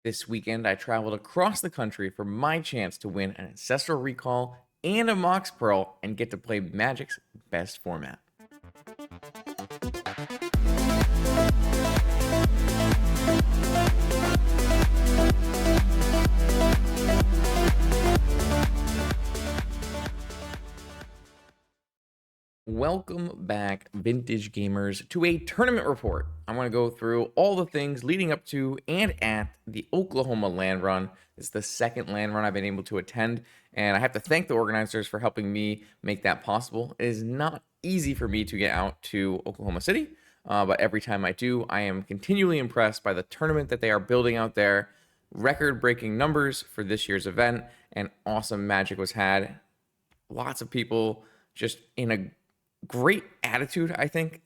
This weekend, I traveled across the country for my chance to win an Ancestral Recall and a Mox Pearl and get to play Magic's best format. Welcome back, Vintage Gamers, to a tournament report. I want to go through all the things leading up to and at the Oklahoma Land Run. It's the second land run I've been able to attend, and I have to thank the organizers for helping me make that possible. It is not easy for me to get out to Oklahoma City, but every time I do, I am continually impressed by the tournament that they are building out there. Record-breaking numbers for this year's event, and awesome Magic was had. Lots of people just in a great attitude, I think.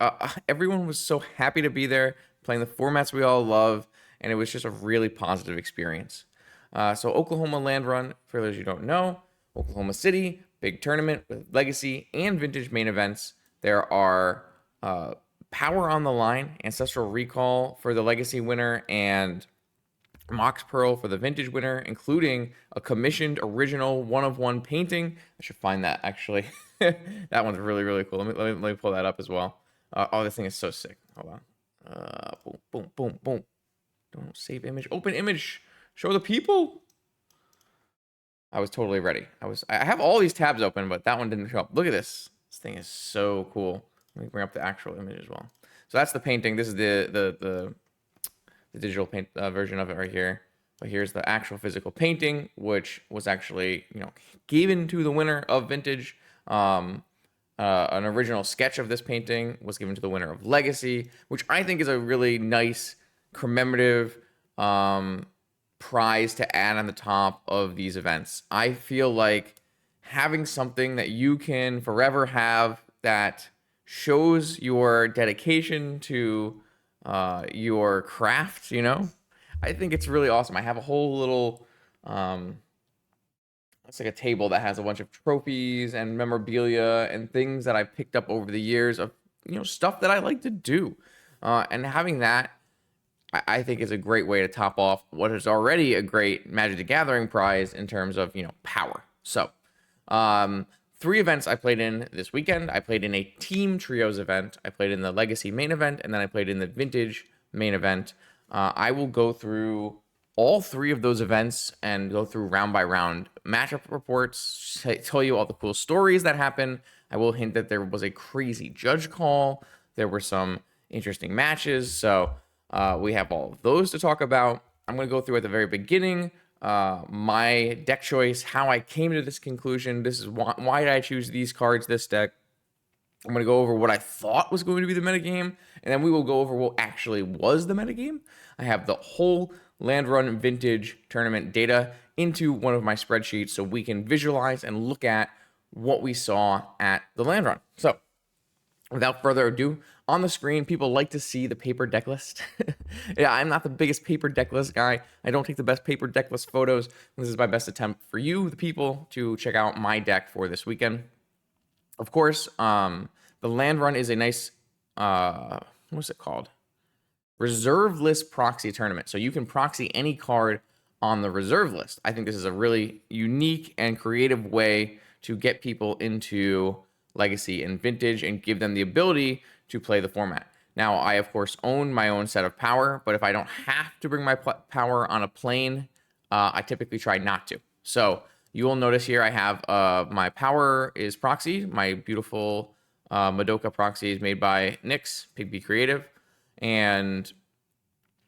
Everyone was so happy to be there, playing the formats we all love, and it was just a really positive experience. So Oklahoma Land Run, for those you don't know, Oklahoma City, big tournament with Legacy and Vintage main events. There are Power on the line, Ancestral Recall for the Legacy winner, and Mox Pearl for the Vintage winner, including a commissioned original one-of-one painting. I should find that, actually. That one's really, really cool. Let me pull that up as well. Oh, this thing is so sick. Hold on. Boom, boom, boom, boom. Don't save image. Open image. Show the people. I was totally ready. I have all these tabs open, but that one didn't show up. Look at this. This thing is so cool. Let me bring up the actual image as well. So that's the painting. This is the digital paint version of it right here. But here's the actual physical painting, which was actually, given to the winner of Vintage. An original sketch of this painting was given to the winner of Legacy, which I think is a really nice commemorative prize to add on the top of these events. I feel like having something that you can forever have that shows your dedication to your craft, I think it's really awesome. I have a whole little it's like a table that has a bunch of trophies and memorabilia and things that I picked up over the years of stuff that I like to do, and having that I think is a great way to top off what is already a great Magic the Gathering prize in terms of power. So 3 events I played in this weekend. I played in a team trios event, I played in the Legacy main event, and then I played in the Vintage main event. I will go through all 3 of those events and go through round by round matchup reports, tell you all the cool stories that happened. I will hint that there was a crazy judge call. There were some interesting matches. So we have all of those to talk about. I'm going to go through at the very beginning my deck choice, how I came to this conclusion. This is why did I choose these cards, this deck. I'm going to go over what I thought was going to be the metagame, and then we will go over what actually was the metagame. I have the whole Land Run Vintage tournament data into one of my spreadsheets so we can visualize and look at what we saw at the Land Run. So without further ado, on the screen, people like to see the paper deck list. Yeah, I'm not the biggest paper deck list guy. I don't take the best paper deck list photos. This is my best attempt for you, the people, to check out my deck for this weekend. Of course, the Land Run is a nice, what's it called? Reserve list proxy tournament. So you can proxy any card on the reserve list. I think this is a really unique and creative way to get people into Legacy and Vintage and give them the ability to play the format. Now, I, of course, own my own set of power, but if I don't have to bring my power on a plane, I typically try not to. So you will notice here I have my power is proxy. My beautiful Madoka proxy is made by Nyx, Pigby Creative. And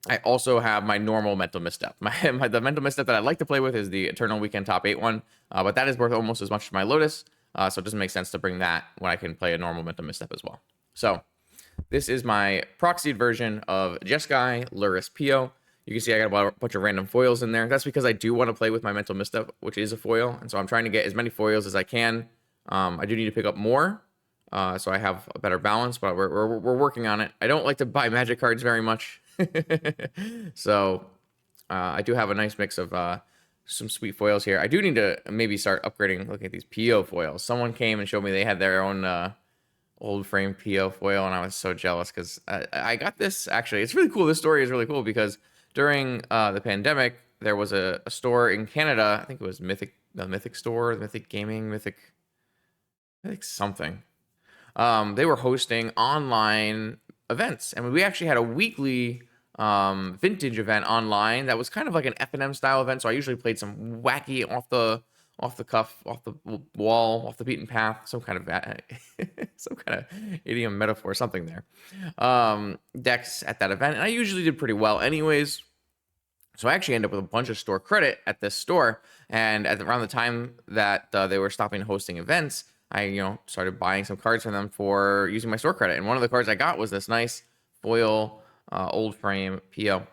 I also have my normal mental misstep. The mental misstep that I like to play with is the Eternal Weekend Top 8 one, but that is worth almost as much as my Lotus, so it doesn't make sense to bring that when I can play a normal mental misstep as well. So this is my proxied version of Jeskai, Lurrus, Pio. You can see I got a bunch of random foils in there. That's because I do want to play with my mental misstep, which is a foil, and so I'm trying to get as many foils as I can. I do need to pick up more, so I have a better balance, but we're working on it. I don't like to buy Magic cards very much, so I do have a nice mix of some sweet foils here. I do need to maybe start upgrading. Look at these PO foils. Someone came and showed me they had their own old frame PO foil, and I was so jealous because I got this. Actually, it's really cool. This story is really cool because during the pandemic, there was a store in Canada. I think it was Mythic, the Mythic store, the Mythic Gaming, Mythic something. They were hosting online events, and we actually had a weekly vintage event online that was kind of like an F&M style event. So I usually played some wacky off the cuff, off the wall, off the beaten path, some kind of some kind of idiom metaphor, something there. Decks at that event, and I usually did pretty well, anyways. So I actually ended up with a bunch of store credit at this store, and around the time that they were stopping hosting events, I started buying some cards from them for using my store credit. And one of the cards I got was this nice foil old frame PO.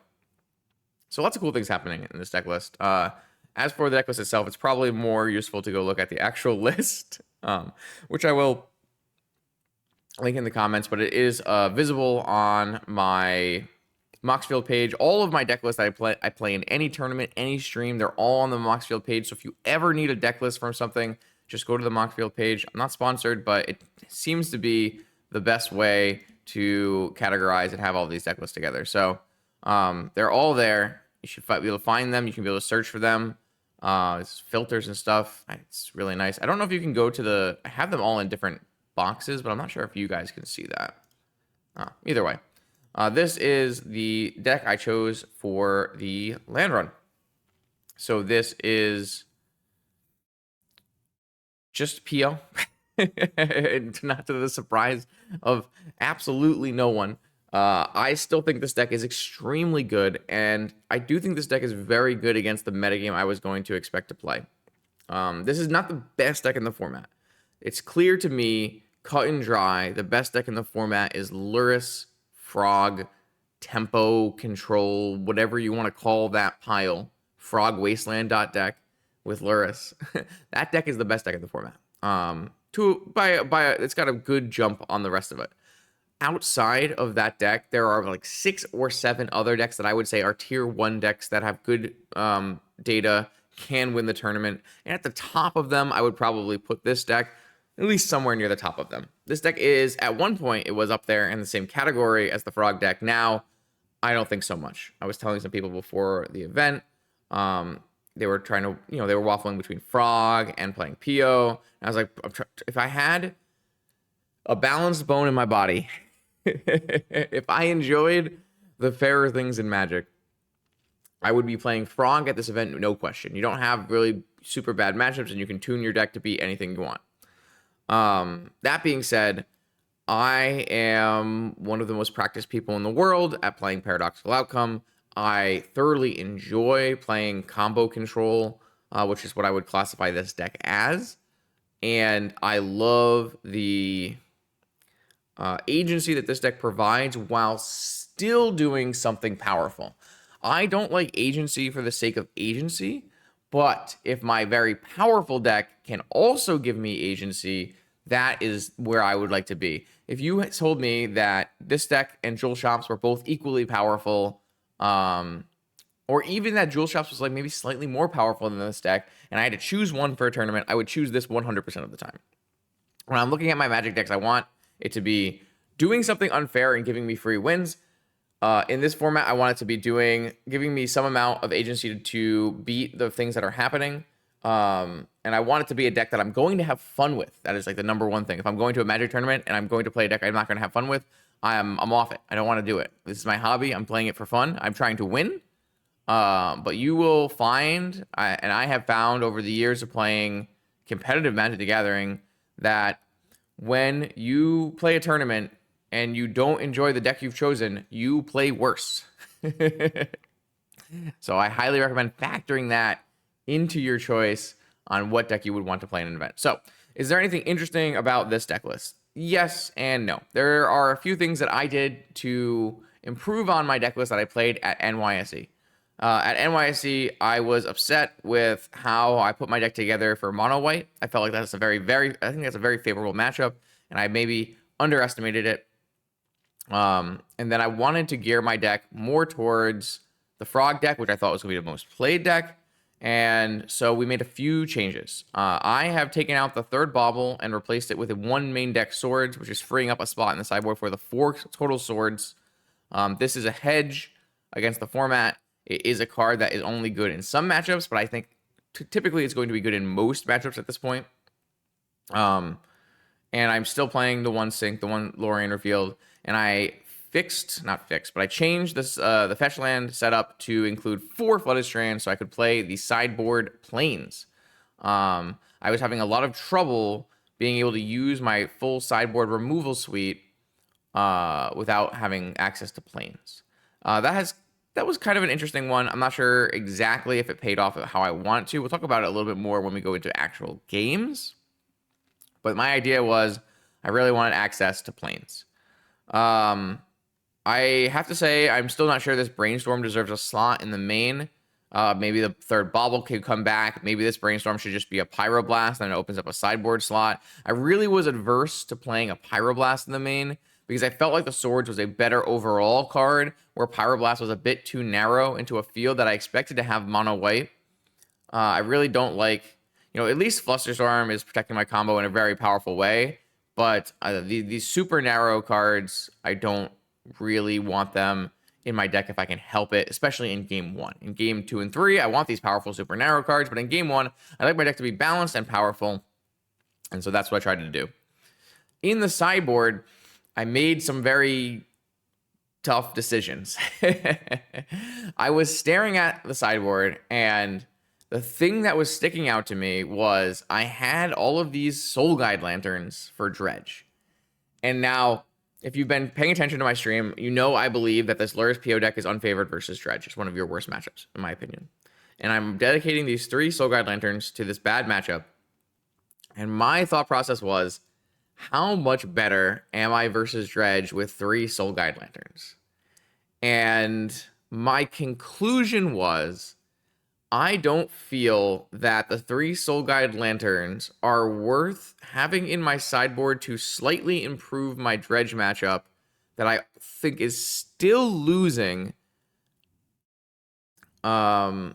So lots of cool things happening in this deck list. As for the deck list itself, it's probably more useful to go look at the actual list, which I will link in the comments, but it is visible on my Moxfield page. All of my deck lists I play in any tournament, any stream, they're all on the Moxfield page. So if you ever need a deck list from something, just go to the Moxfield page. I'm not sponsored, but it seems to be the best way to categorize and have all these deck lists together. So they're all there. You should be able to find them. You can be able to search for them. It's filters and stuff. It's really nice. I don't know if you can go to I have them all in different boxes, but I'm not sure if you guys can see that. Either way, this is the deck I chose for the land run. So this is just PO, not to the surprise of absolutely no one. I still think this deck is extremely good, and I do think this deck is very good against the metagame I was going to expect to play. This is not the best deck in the format. It's clear to me, cut and dry, the best deck in the format is Lurrus, Frog, Tempo, Control, whatever you want to call that pile. Frog Wasteland deck with Lurrus. That deck is the best deck in the format. It's got a good jump on the rest of it. Outside of that deck, there are like 6 or 7 other decks that I would say are tier 1 decks that have good data, can win the tournament. And at the top of them, I would probably put this deck at least somewhere near the top of them. This deck is, at one point, it was up there in the same category as the Frog deck. Now, I don't think so much. I was telling some people before the event, they were trying to, they were waffling between Frog and playing PO. And I was like, if I had a balanced bone in my body, if I enjoyed the fairer things in Magic, I would be playing Frog at this event, no question. You don't have really super bad matchups, and you can tune your deck to beat anything you want. That being said, I am one of the most practiced people in the world at playing Paradoxical Outcome. I thoroughly enjoy playing combo control, which is what I would classify this deck as. And I love the agency that this deck provides while still doing something powerful. I don't like agency for the sake of agency, but if my very powerful deck can also give me agency, that is where I would like to be. If you told me that this deck and Jewel Shops were both equally powerful, or even that Jewel Shops was like maybe slightly more powerful than this deck, and I had to choose one for a tournament, I would choose this 100% of the time. When I'm looking at my Magic decks, I want it to be doing something unfair and giving me free wins. In this format, I want it to be giving me some amount of agency to beat the things that are happening. And I want it to be a deck that I'm going to have fun with. That is like the number one thing. If I'm going to a Magic tournament and I'm going to play a deck I'm not going to have fun with, I'm off it. I don't want to do it. This is my hobby. I'm playing it for fun. I'm trying to win. But you will find, and I have found over the years of playing competitive Magic the Gathering, that when you play a tournament and you don't enjoy the deck you've chosen, you play worse. So I highly recommend factoring that into your choice on what deck you would want to play in an event. So is there anything interesting about this deck list? Yes and no. There are a few things that I did to improve on my deck list that I played at NYSE. At NYSE, I was upset with how I put my deck together for mono white. I felt like that's I think that's a very favorable matchup, and I maybe underestimated it. And then I wanted to gear my deck more towards the Frog deck, which I thought was going to be the most played deck. And so we made a few changes. I have taken out the third Bauble and replaced it with a 1 main deck Swords, which is freeing up a spot in the sideboard for the 4 total Swords. This is a hedge against the format. It is a card that is only good in some matchups, but I think typically it's going to be good in most matchups at this point. And I'm still playing the one sync, the one Lorien Revealed, and I not fixed, but I changed this the fetch land setup to include 4 Flooded Strands so I could play the sideboard Plains. I was having a lot of trouble being able to use my full sideboard removal suite without having access to Plains. That was kind of an interesting one. I'm not sure exactly if it paid off how I want to. We'll talk about it a little bit more when we go into actual games. But my idea was I really wanted access to Plains. I have to say, I'm still not sure this Brainstorm deserves a slot in the main. Maybe the third Bauble could come back. Maybe this Brainstorm should just be a Pyroblast, and it opens up a sideboard slot. I really was adverse to playing a Pyroblast in the main because I felt like the Swords was a better overall card, where Pyroblast was a bit too narrow into a field that I expected to have mono white. I really don't like, at least Flusterstorm is protecting my combo in a very powerful way, but these super narrow cards, I don't really want them in my deck if I can help it, especially in game 1. In game 2 and 3, I want these powerful super narrow cards, but in game 1, I like my deck to be balanced and powerful, and so that's what I tried to do. In the sideboard, I made some very tough decisions. I was staring at the sideboard, and the thing that was sticking out to me was I had all of these Soul Guide Lanterns for Dredge. And now, if you've been paying attention to my stream, I believe that this Lurrus PO deck is unfavored versus Dredge. It's one of your worst matchups, in my opinion. And I'm dedicating these 3 Soul Guide Lanterns to this bad matchup. And my thought process was, how much better am I versus Dredge with 3 Soul Guide Lanterns? And my conclusion was, I don't feel that the 3 Soul Guide Lanterns are worth having in my sideboard to slightly improve my Dredge matchup that I think is still losing. So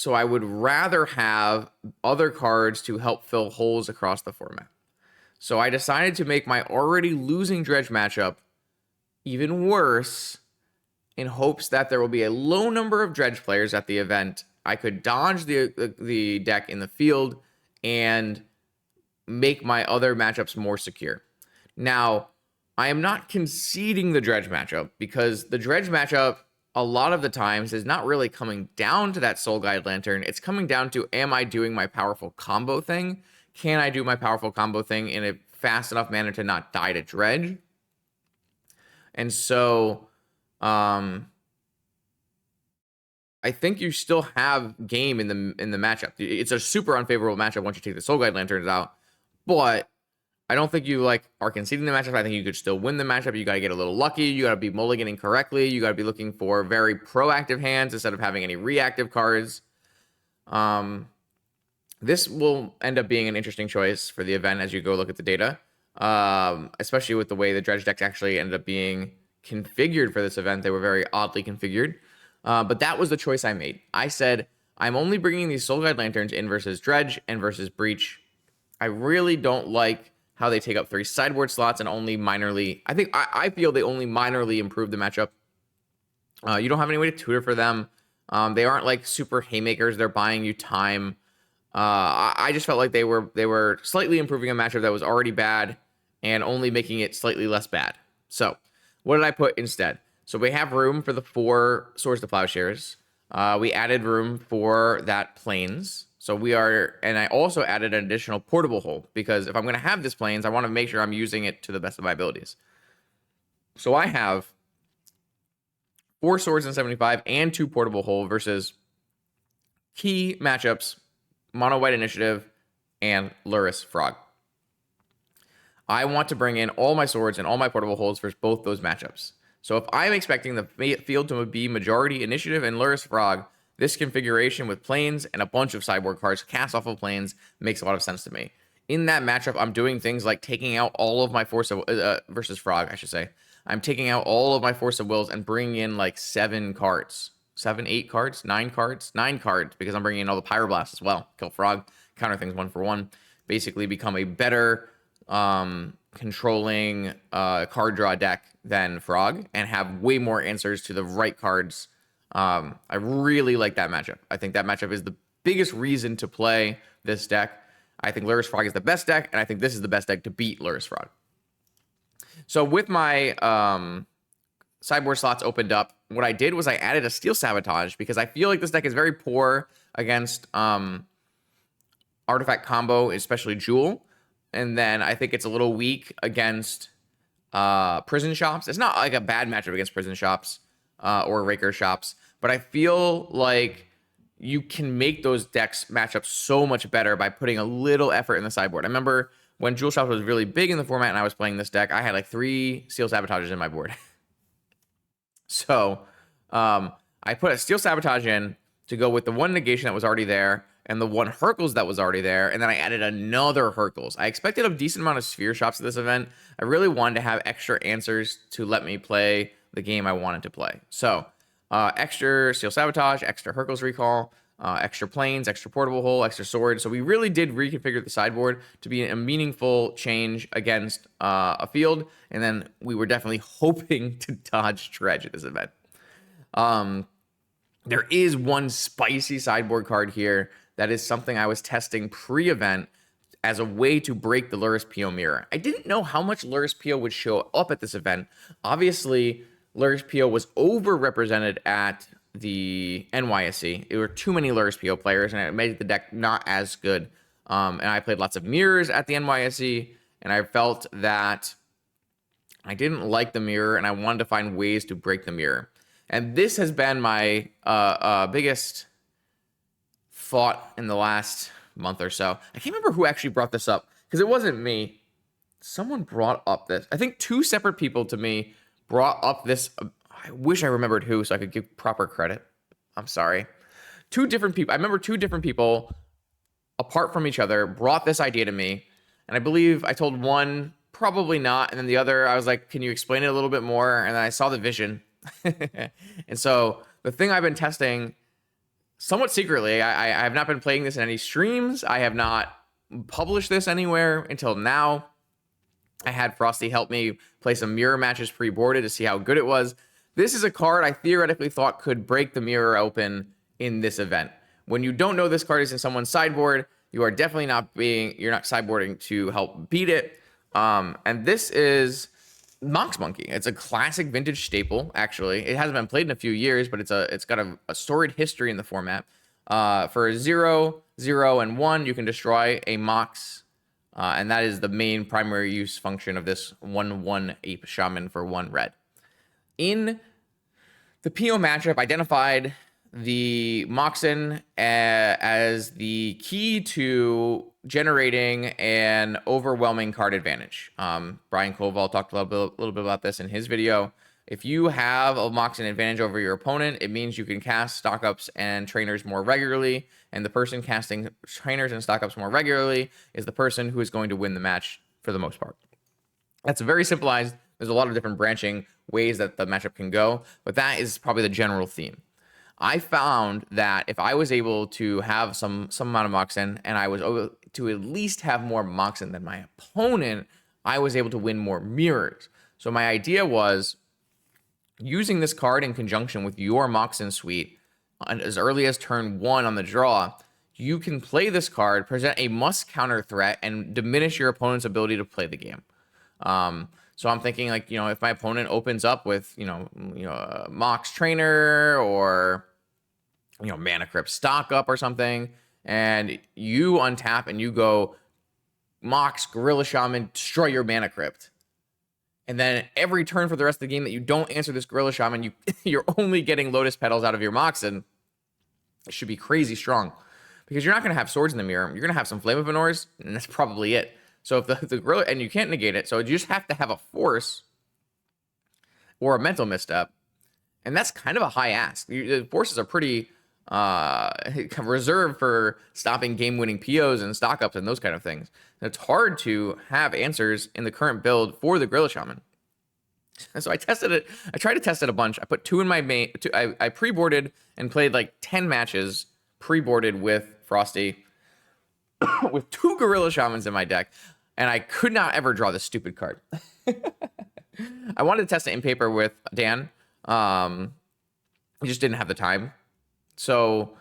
I would rather have other cards to help fill holes across the format. So I decided to make my already losing Dredge matchup even worse in hopes that there will be a low number of Dredge players at the event. I could dodge the deck in the field and make my other matchups more secure. Now, I am not conceding the Dredge matchup because the Dredge matchup a lot of the times is not really coming down to that Soul Guide Lantern. It's coming down to, am I doing my powerful combo thing? Can I do my powerful combo thing in a fast enough manner to not die to Dredge? And so, I think you still have game in the matchup. It's a super unfavorable matchup once you take the Soul Guide Lanterns out, but I don't think you are conceding the matchup. I think you could still win the matchup. You got to get a little lucky. You got to be mulliganing correctly. You got to be looking for very proactive hands instead of having any reactive cards. This will end up being an interesting choice for the event as you go look at the data, especially with the way the Dredge decks actually ended up being configured for this event. They were very oddly configured. But that was the choice I made. I said, I'm only bringing these Soul Guide Lanterns in versus Dredge and versus Breach. I really don't like how they take up 3 sideboard slots and only minorly... I feel they only minorly improve the matchup. You don't have any way to tutor for them. They aren't like super haymakers. They're buying you time. I just felt like they were slightly improving a matchup that was already bad and only making it slightly less bad. So what did I put instead? So we have room for the 4 Swords to Plowshares. We added room for that Plains. And I also added an additional portable hole because if I'm going to have this Plains, I want to make sure I'm using it to the best of my abilities. So I have 4 Swords in 75 and 2 portable hole versus key matchups, Mono White Initiative and Lurrus Frog. I want to bring in all my swords and all my portable holes for both those matchups. So if I'm expecting the field to be majority Initiative and Lurrus Frog, this configuration with Plains and a bunch of sideboard cards cast off of Plains makes a lot of sense to me. In that matchup, I'm doing things like taking out all of my Force of... versus Frog, I should say. I'm taking out all of my Force of Wills and bringing in like 7 cards. 7, 8 cards? 9 cards? 9 cards, because I'm bringing in all the Pyroblasts as well. Kill Frog, counter things 1 for 1. Basically become a better controlling card draw deck than Frog and have way more answers to the right cards I really like that matchup. I think that matchup is the biggest reason to play this deck. I think Lurrus Frog is the best deck, and I think this is the best deck to beat Lurrus Frog. So with my sideboard slots opened up, what I did was I added a Steel Sabotage because I feel like this deck is very poor against artifact combo, especially Jewel. And then I think it's a little weak against Prison Shops. It's not like a bad matchup against Prison Shops or Raker Shops, but I feel like you can make those decks match up so much better by putting a little effort in the sideboard. I remember when Jewel Shops was really big in the format and I was playing this deck, I had like 3 Steel Sabotages in my board. So I put a Steel Sabotage in to go with the 1 negation that was already there and the 1 Hurkyl's that was already there, and then I added another Hurkyl's. I expected a decent amount of Sphere Shops at this event. I really wanted to have extra answers to let me play the game I wanted to play. So extra Steel Sabotage, extra Hurkyl's Recall, extra Plains, extra Portable Hole, extra Sword. So we really did reconfigure the sideboard to be a meaningful change against a field, and then we were definitely hoping to dodge Dredge at this event. There is one spicy sideboard card here that is something I was testing pre-event as a way to break the Lurrus Pio mirror. I didn't know how much Lurrus Pio would show up at this event. Obviously, Lurrus Pio was overrepresented at the NYSE. There were too many Lurrus Pio players, and it made the deck not as good. And I played lots of mirrors at the NYSE, and I felt that I didn't like the mirror, and I wanted to find ways to break the mirror. And this has been my biggest thought in the last month or so. I can't remember who actually brought this up, because it wasn't me. Someone brought up this. I think 2 separate people to me brought up this. I wish I remembered who so I could give proper credit. I'm sorry. 2 different people. I remember 2 different people apart from each other brought this idea to me. And I believe I told one, probably not. And then the other, I was like, can you explain it a little bit more? And then I saw the vision. And so the thing I've been testing somewhat secretly, I have not been playing this in any streams. I have not published this anywhere until now. I had Frosty help me play some mirror matches pre-boarded to see how good it was. This is a card I theoretically thought could break the mirror open in this event. When you don't know this card is in someone's sideboard, you are definitely you're not sideboarding to help beat it. And this is Mox Monkey. It's a classic vintage staple, actually. It hasn't been played in a few years, but it's got a storied history in the format. For 0, 0, and 1, you can destroy a Mox, and that is the main primary use function of this 1/1 Ape Shaman for 1 red. In the Pio matchup, identified the Moxen as the key to generating an overwhelming card advantage. Brian Koval talked a little bit about this in his video. If you have a Moxen advantage over your opponent, it means you can cast stock ups and trainers more regularly, and the person casting trainers and stock ups more regularly is the person who is going to win the match for the most part. That's very simplified. There's a lot of different branching ways that the matchup can go, but that is probably the general theme. I found that if I was able to have some amount of Moxen, and I was able to at least have more Moxen than my opponent, I was able to win more mirrors. So my idea was using this card in conjunction with your Moxen suite as early as turn 1 on the draw. You can play this card, present a must counter threat, and diminish your opponent's ability to play the game. So I'm thinking, like, if my opponent opens up with, a Mox Trainer or, Mana Crypt stock up or something, and you untap and you go Mox Gorilla Shaman, destroy your Mana Crypt. And then every turn for the rest of the game that you don't answer this Gorilla Shaman, you're only getting Lotus Petals out of your Moxen. It should be crazy strong, because you're not going to have swords in the mirror. You're going to have some Flame of Venors, and that's probably it. So if the Gorilla, and you can't negate it, so you just have to have a Force or a Mental Misstep, and that's kind of a high ask. The Forces are pretty reserved for stopping game-winning POs and stock-ups and those kind of things. And it's hard to have answers in the current build for the Gorilla Shaman. And so I tested it. I tried to test it a bunch. I put 2 in my main. I pre-boarded and played like 10 matches pre-boarded with Frosty with 2 Gorilla Shamans in my deck, and I could not ever draw this stupid card. I wanted to test it in paper with Dan, I just didn't have the time. So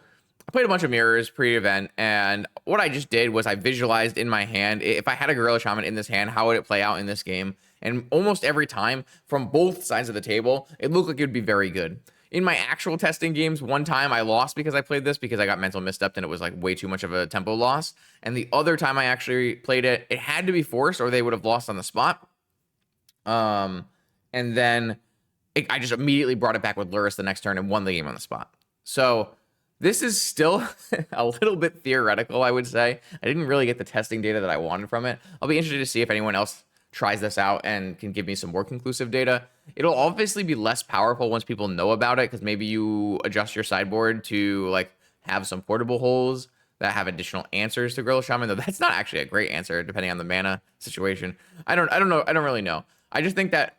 I played a bunch of mirrors pre-event, and what I just did was I visualized in my hand, if I had a Gorilla Shaman in this hand, how would it play out in this game? And almost every time, from both sides of the table, it looked like it would be very good. In my actual testing games, one time I lost because I played this because I got mental misstepped and it was like way too much of a tempo loss. And the other time I actually played it, it had to be forced or they would have lost on the spot. And then I just immediately brought it back with Lurrus the next turn and won the game on the spot. So this is still a little bit theoretical, I would say. I didn't really get the testing data that I wanted from it. I'll be interested to see if anyone else tries this out and can give me some more conclusive data. It'll obviously be less powerful once people know about it, because maybe you adjust your sideboard to like have some portable holes that have additional answers to Gorilla Shaman, though that's not actually a great answer depending on the mana situation. I don't know. I don't really know. I just think that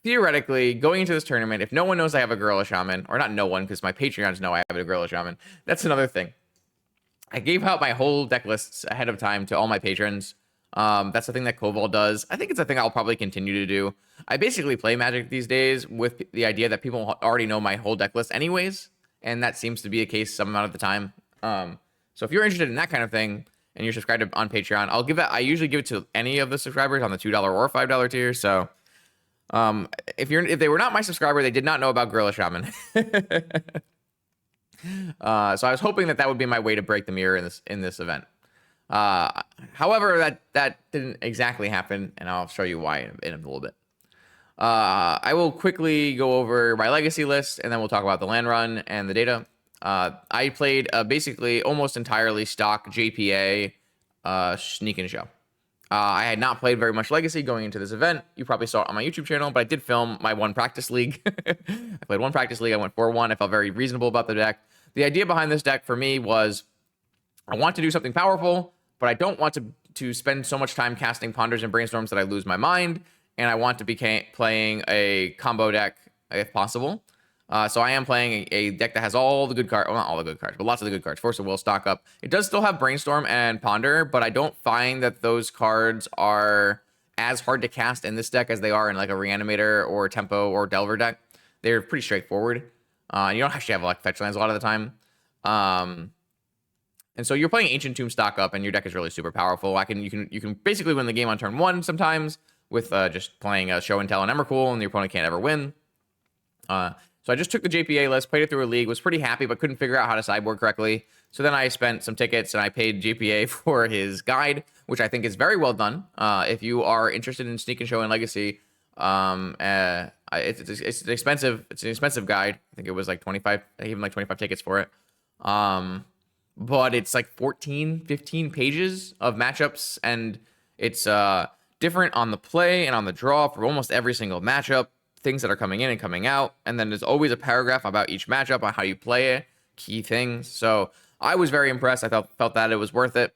theoretically, going into this tournament, if no one knows I have a Gorilla Shaman, or not no one, because my Patreons know I have a Gorilla Shaman, that's another thing. I gave out my whole deck lists ahead of time to all my patrons. That's the thing that Koval does. I think it's a thing I'll probably continue to do. I basically play Magic these days with the idea that people already know my whole deck list anyways, and that seems to be the case some amount of the time. So if you're interested in that kind of thing and you're subscribed on Patreon, I'll give it. I usually give it to any of the subscribers on the $2 or $5 tier. So if they were not my subscriber, they did not know about Gorilla Shaman. So I was hoping that would be my way to break the mirror in this event. However, that didn't exactly happen, and I'll show you why in a little bit. I will quickly go over my legacy list, and then we'll talk about the land run and the data. I played basically almost entirely stock JPA Sneak and Show. I had not played very much Legacy going into this event. You probably saw it on my YouTube channel, but I did film my one practice league. I played one practice league. I went 4-1. I felt very reasonable about the deck. The idea behind this deck for me was I want to do something powerful, but I don't want to spend so much time casting Ponders and Brainstorms that I lose my mind, and I want to be playing a combo deck if possible. So I am playing a deck that has all the good cards, well, not all the good cards, but lots of the good cards. Force of Will, stock up. It does still have Brainstorm and Ponder, but I don't find that those cards are as hard to cast in this deck as they are in like a Reanimator or Tempo or Delver deck. They're pretty straightforward. You don't actually have like fetch lands a lot of the time. And so you're playing Ancient Tomb stock up, and your deck is really super powerful. You can basically win the game on turn 1 sometimes with just playing a Show and Tell and Emrakul, and your opponent can't ever win. So I just took the JPA list, played it through a league, was pretty happy, but couldn't figure out how to sideboard correctly. So then I spent some tickets and I paid JPA for his guide, which I think is very well done. If you are interested in Sneak and Show and Legacy, it's an expensive guide. I think it was like 25, even like 25 tickets for it. But it's like 14, 15 pages of matchups, and it's different on the play and on the draw for almost every single matchup. Things that are coming in and coming out, and then there's always a paragraph about each matchup on how you play it, key things. So I was very impressed. I felt that it was worth it,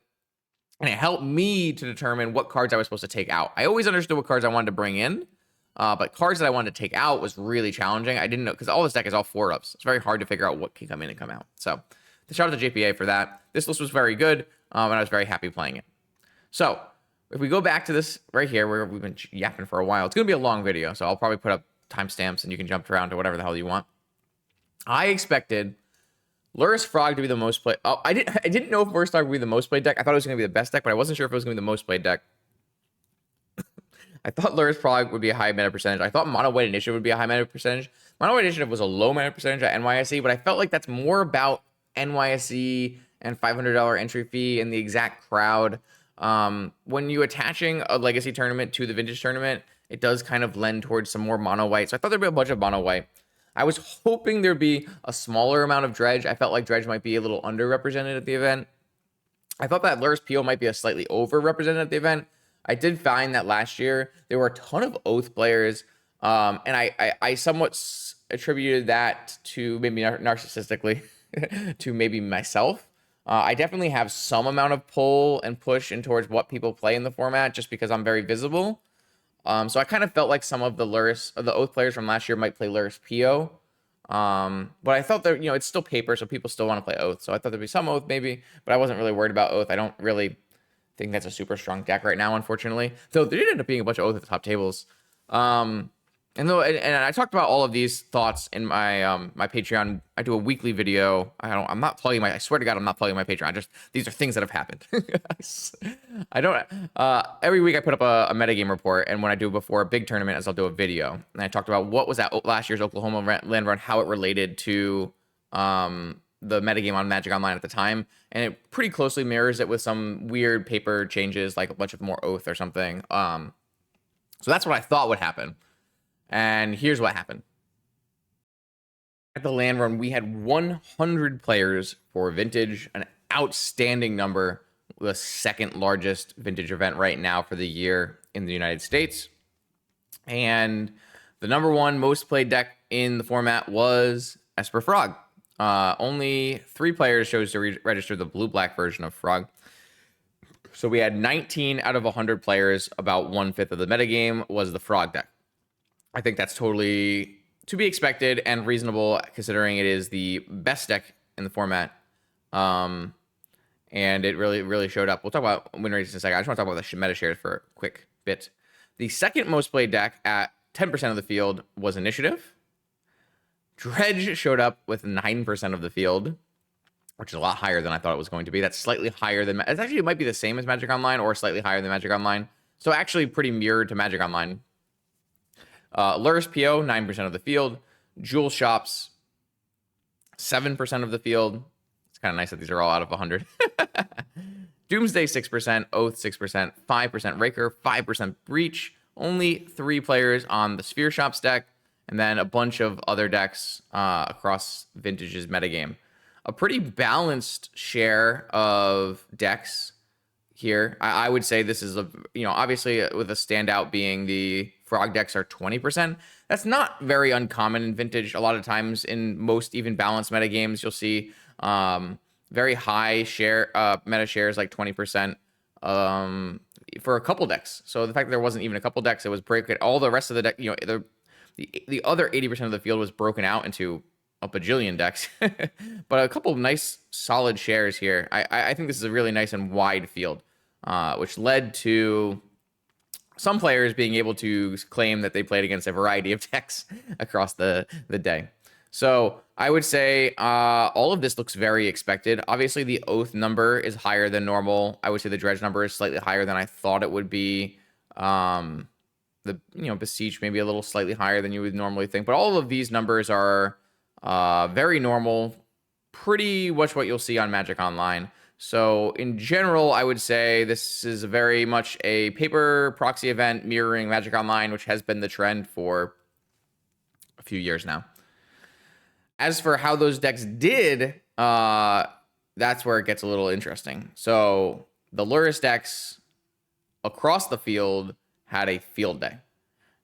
and it helped me to determine what cards I was supposed to take out. I always understood what cards I wanted to bring in, but cards that I wanted to take out was really challenging. I didn't know, because all this deck is all 4-ups. It's very hard to figure out what can come in and come out. So shout out to JPA for that. This list was very good, and I was very happy playing it. So if we go back to this right here, where we've been yapping for a while, it's going to be a long video, so I'll probably put up timestamps and you can jump around to whatever the hell you want. I expected Lurrus Frog to be the most played. Oh, I didn't know if Lurrus Frog would be the most played deck. I thought it was going to be the best deck, but I wasn't sure if it was going to be the most played deck. I thought Lurrus Frog would be a high meta percentage. I thought Mono White Initiative would be a high meta percentage. Mono White Initiative was a low meta percentage at NYSE, but I felt like that's more about NYSE and $500 entry fee and the exact crowd. When you attaching a Legacy tournament to the Vintage tournament, it does kind of lend towards some more mono white. So I thought there'd be a bunch of mono white. I was hoping there'd be a smaller amount of Dredge. I felt like Dredge might be a little underrepresented at the event. I thought that Lurrus Pio might be a slightly overrepresented at the event. I did find that last year there were a ton of Oath players, and I somewhat attributed that to maybe narcissistically to maybe myself. I definitely have some amount of pull and push in towards what people play in the format just because I'm very visible. So I kind of felt like some of the Oath players from last year might play Lurrus Pio. But I thought that, it's still paper, so people still want to play Oath. So I thought there'd be some Oath maybe, but I wasn't really worried about Oath. I don't really think that's a super strong deck right now, unfortunately. Though there did end up being a bunch of Oath at the top tables. And I talked about all of these thoughts in my my Patreon. I do a weekly video. I'm not plugging my. I swear to God, I'm not plugging my Patreon. These are things that have happened. I don't. Every week I put up a metagame report, and when I do it before a big tournament, as I'll do a video, and I talked about what was at last year's Oklahoma land run, how it related to the metagame on Magic Online at the time, and it pretty closely mirrors it with some weird paper changes, like a bunch of more oath or something. So that's what I thought would happen. And here's what happened. At the land run, we had 100 players for Vintage, an outstanding number, the second largest Vintage event right now for the year in the United States. And the number one most played deck in the format was Esper Frog. Only 3 players chose to register the blue-black version of Frog. So we had 19 out of 100 players, about 1/5 of the metagame was the Frog deck. I think that's totally to be expected and reasonable, considering it is the best deck in the format. And it really showed up. We'll talk about win rates in a second. I just want to talk about the meta shares for a quick bit. The second most played deck at 10% of the field was Initiative. Dredge showed up with 9% of the field, which is a lot higher than I thought it was going to be. That's slightly higher than... it might be the same as Magic Online or slightly higher than Magic Online. So actually pretty mirrored to Magic Online. Lurrus PO, 9% of the field. Jewel Shops, 7% of the field. It's kind of nice that these are all out of 100. Doomsday, 6%. Oath, 6%. 5% Raker, 5% Breach. Only 3 players on the Sphere Shops deck. And then a bunch of other decks across Vintage's metagame. A pretty balanced share of decks here. I would say this is obviously with a standout being the Frog decks are 20%. That's not very uncommon in Vintage. A lot of times in most even balanced meta games, you'll see very high share meta shares, like 20% for a couple decks. So the fact that there wasn't even a couple decks, it was breaking all the rest of the deck. The other 80% of the field was broken out into a bajillion decks, but a couple of nice solid shares here. I think this is a really nice and wide field, which led to some players being able to claim that they played against a variety of decks across the day. So I would say all of this looks very expected. Obviously, the Oath number is higher than normal. I would say the Dredge number is slightly higher than I thought it would be. Beseech maybe a little slightly higher than you would normally think. But all of these numbers are very normal, pretty much what you'll see on Magic Online. So in general, I would say this is very much a paper proxy event mirroring Magic Online, which has been the trend for a few years now. As for how those decks did, that's where it gets a little interesting. So the Lurrus decks across the field had a field day.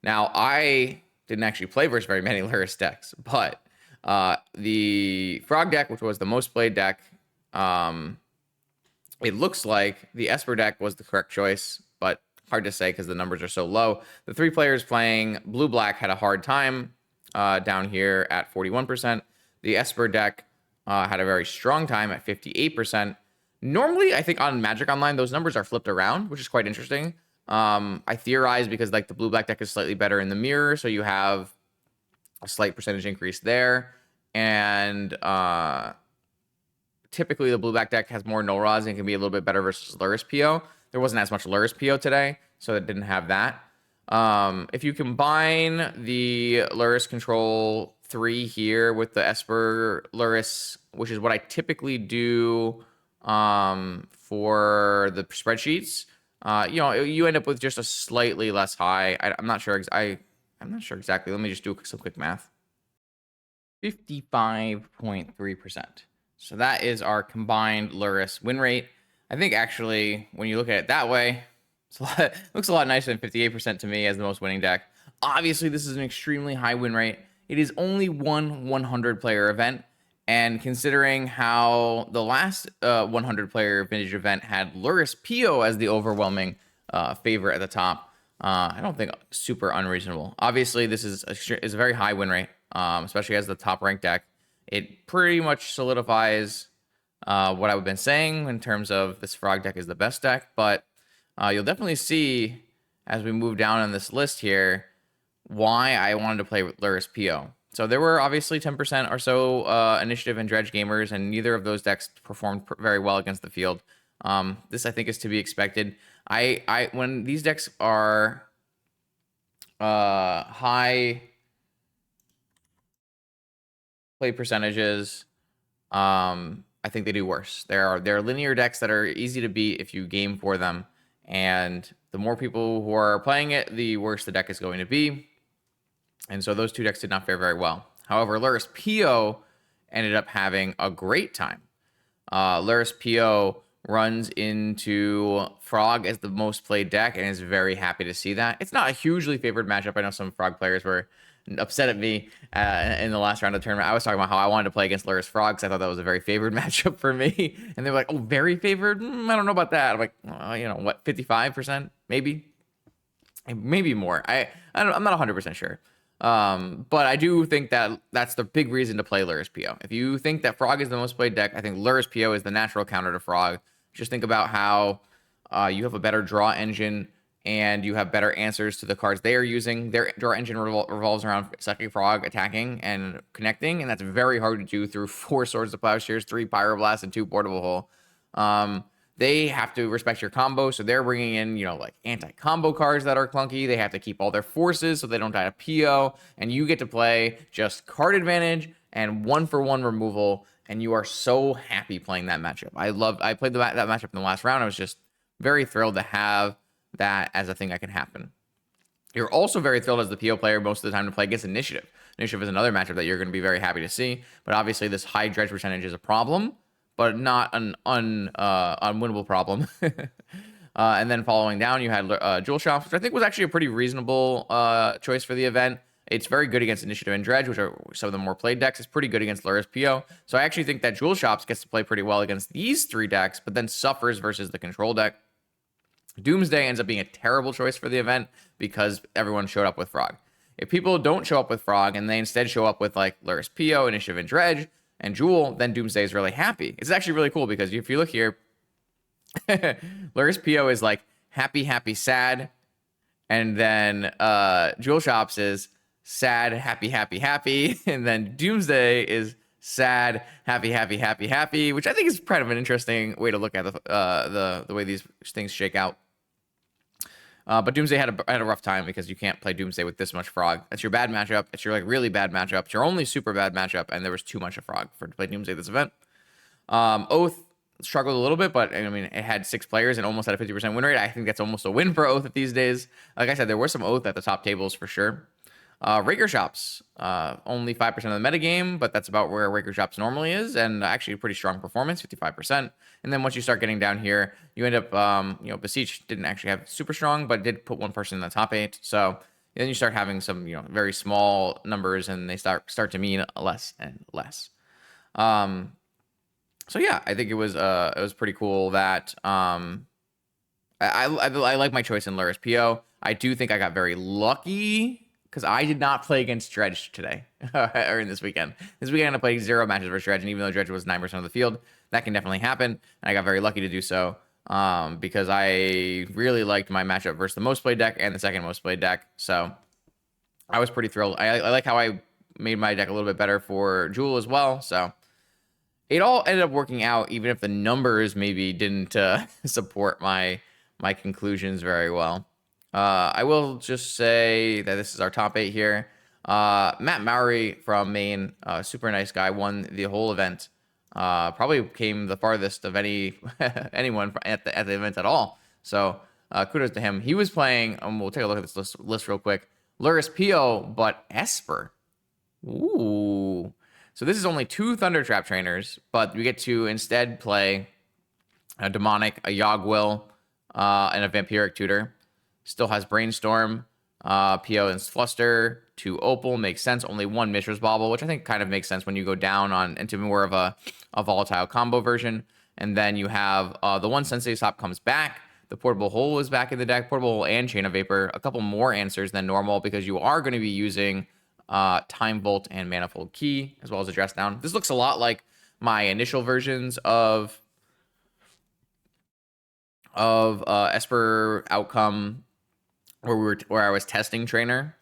Now, I didn't actually play versus very many Lurrus decks, but the Frog deck, which was the most played deck, it looks like the Esper deck was the correct choice, but hard to say because the numbers are so low. The 3 players playing blue-black had a hard time down here at 41%. The Esper deck had a very strong time at 58%. Normally, I think on Magic Online, those numbers are flipped around, which is quite interesting. I theorize because like the blue-black deck is slightly better in the mirror, so you have a slight percentage increase there. And typically the blue-black deck has more null rods and can be a little bit better versus Lurrus PO. There wasn't as much Lurrus PO today, so it didn't have that. If you combine the Lurrus Control 3 here with the Esper Lurrus, which is what I typically do for the spreadsheets, you end up with just a slightly less high. I'm not sure. I'm not sure exactly. Let me just do some quick math. 55.3%. So that is our combined Lurrus win rate. I think actually, when you look at it that way, it looks a lot nicer than 58% to me as the most winning deck. Obviously, this is an extremely high win rate. It is only one 100-player event, and considering how the last 100-player Vintage event had Lurrus PO as the overwhelming favorite at the top, I don't think super unreasonable. Obviously, this is a very high win rate, especially as the top-ranked deck. It pretty much solidifies what I've been saying in terms of this Frog deck is the best deck, but you'll definitely see as we move down on this list here, why I wanted to play Lurrus PO. So there were obviously 10% or so Initiative and Dredge gamers, and neither of those decks performed very well against the field. This I think is to be expected. When these decks are high play percentages, I think they do worse. There are linear decks that are easy to beat if you game for them, and the more people who are playing it, the worse the deck is going to be. And so those two decks did not fare very well. However, Lurrus PO ended up having a great time. Lurrus PO runs into Frog as the most played deck and is very happy to see that. It's not a hugely favored matchup. I know some Frog players were upset at me in the last round of the tournament. I was talking about how I wanted to play against Lurrus Frog because I thought that was a very favored matchup for me. And they were like, oh, very favored? I don't know about that. I'm like, what, 55%? Maybe more. I'm not 100% sure. But I do think that that's the big reason to play Lurrus PO. If you think that Frog is the most played deck, I think Lurrus PO is the natural counter to Frog. Just think about how you have a better draw engine and you have better answers to the cards they are using. Their draw engine revolves around Psychic Frog attacking and connecting, and that's very hard to do through 4 Swords of Plowshares, 3 Pyroblast, and 2 Portable Hole. They have to respect your combo, so they're bringing in, like anti-combo cards that are clunky. They have to keep all their forces so they don't die to PO, and you get to play just card advantage and 1-for-1 removal, and you are so happy playing that matchup. I played that matchup in the last round. I was just very thrilled to have that as a thing that can happen. You're also very thrilled as the PO player most of the time to play against Initiative. Initiative is another matchup that you're going to be very happy to see, but obviously this high dredge percentage is a problem, but not an unwinnable problem. And then following down, you had Jewel Shops, which I think was actually a pretty reasonable choice for the event. It's very good against Initiative and Dredge, which are some of the more played decks. It's pretty good against Lurrus PO. So I actually think that Jewel Shops gets to play pretty well against these 3 decks, but then suffers versus the control deck. Doomsday ends up being a terrible choice for the event because everyone showed up with Frog. If people don't show up with Frog and they instead show up with like Lurrus PO, Initiative and Dredge, and Jewel, then Doomsday is really happy. It's actually really cool because if you look here, Lurrus PO is like happy, happy, sad. And then Jewel Shops is sad, happy, happy, happy. And then Doomsday is sad, happy, happy, happy, happy, which I think is kind of an interesting way to look at the way these things shake out. But Doomsday had a rough time because you can't play Doomsday with this much Frog. That's your bad matchup. It's your like really bad matchup. It's your only super bad matchup, and there was too much of Frog to play Doomsday this event. Oath struggled a little bit, but I mean, it had 6 players and almost had a 50% win rate. I think that's almost a win for Oath these days. Like I said, there were some Oath at the top tables for sure. Raker Shops, only 5% of the metagame, but that's about where Raker Shops normally is, and actually a pretty strong performance, 55%. And then once you start getting down here, you end up, Beseech didn't actually have super strong, but did put 1 person in the top 8. So then you start having some, very small numbers, and they start to mean less and less. So yeah, I think it was pretty cool that I like my choice in Lurrus PO. I do think I got very lucky because I did not play against Dredge today or in this weekend. This weekend I played 0 matches versus Dredge, and even though Dredge was 9% of the field, that can definitely happen. And I got very lucky to do so because I really liked my matchup versus the most played deck and the second most played deck. So I was pretty thrilled. I like how I made my deck a little bit better for Jewel as well. So it all ended up working out, even if the numbers maybe didn't support my conclusions very well. I will just say that this is our top 8 here. Matt Mowry from Maine, super nice guy, won the whole event. Probably came the farthest of anyone at the event at all. So kudos to him. He was playing, we'll take a look at this list real quick. Lurrus PO, but Esper. Ooh. So this is only 2 Thunder Trap trainers, but we get to instead play a Demonic, a Yogg-Will, and a Vampiric Tutor. Still has Brainstorm, PO and Fluster, 2 Opal, makes sense. Only 1 Mishra's Bauble, which I think kind of makes sense when you go down into more of a volatile combo version. And then you have the 1 Sensei Stop comes back. The Portable Hole is back in the deck. Portable Hole and Chain of Vapor. A couple more answers than normal because you are going to be using Time Volt and Manifold Key, as well as a Dress Down. This looks a lot like my initial versions of Esper Outcome, where I was testing Trainer.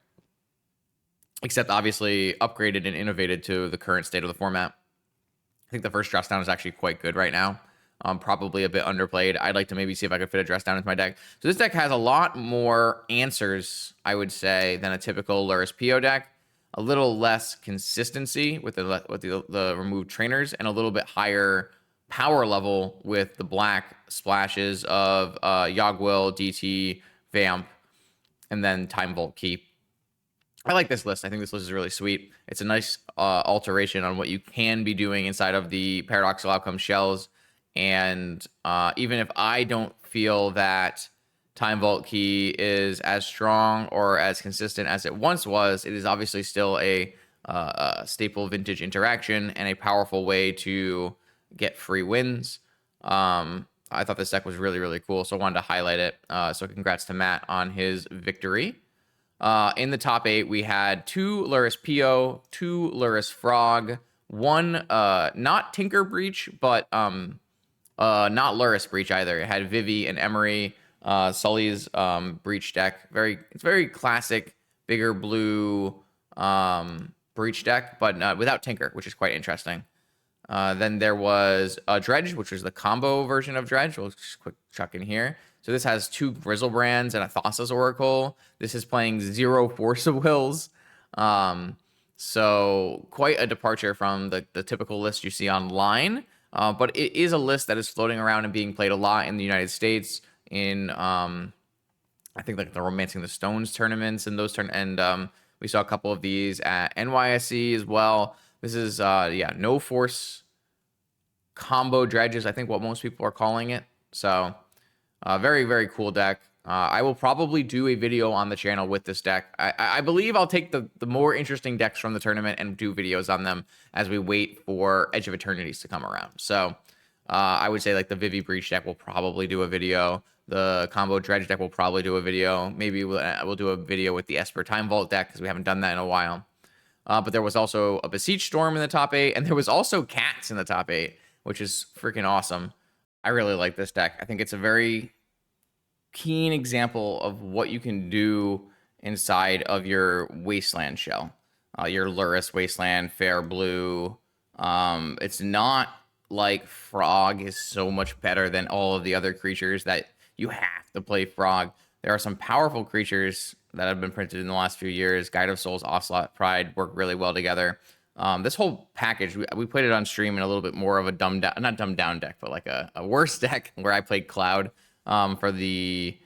except obviously upgraded and innovated to the current state of the format. I think the first dress down is actually quite good right now. Probably a bit underplayed. I'd like to maybe see if I could fit a dress down into my deck. So this deck has a lot more answers, I would say, than a typical Lurrus PO deck. A little less consistency with the removed trainers, and a little bit higher power level with the black splashes of Yogg-Will, DT, Vamp, and then Time Vault Key. I like this list. I think this list is really sweet. It's a nice alteration on what you can be doing inside of the Paradoxical Outcome shells. And even if I don't feel that Time Vault Key is as strong or as consistent as it once was, it is obviously still a staple vintage interaction and a powerful way to get free wins. I thought this deck was really, really cool, so I wanted to highlight it. So congrats to Matt on his victory. In the top 8, we had 2 Lurrus PO, 2 Lurrus Frog, 1 not Tinker Breach, but not Lurrus Breach either. It had Vivi and Emery, Sully's Breach deck. It's very classic, bigger blue Breach deck, but without Tinker, which is quite interesting. Then there was Dredge, which was the combo version of Dredge. We'll just quick chuck in here. So this has 2 Griselbrands and a Thassa's Oracle. This is playing 0 Force of Wills. So quite a departure from the typical list you see online. But it is a list that is floating around and being played a lot in the United States in, I think, like the Romancing the Stones tournaments and those we saw a couple of these at NYSE as well. This is, no force combo dredges, I think what most people are calling it. So very, very cool deck. I will probably do a video on the channel with this deck. I believe I'll take the more interesting decks from the tournament and do videos on them as we wait for Edge of Eternities to come around. So I would say like the Vivi Breach deck will probably do a video. The combo Dredge deck will probably do a video. Maybe we'll do a video with the Esper Time Vault deck because we haven't done that in a while. But there was also a Beseech Storm in the top 8, and there was also Cats in the top 8, which is freaking awesome. I really like this deck. I think it's a very keen example of what you can do inside of your Wasteland shell. Your Lurrus Wasteland, Fair Blue. It's not like Frog is so much better than all of the other creatures that you have to play Frog. There are some powerful creatures that have been printed in the last few years. Guide of Souls, Ocelot, Pride work really well together. This whole package, we played it on stream in a little bit more of a not dumbed down deck, but like a worse deck where I played Cloud for the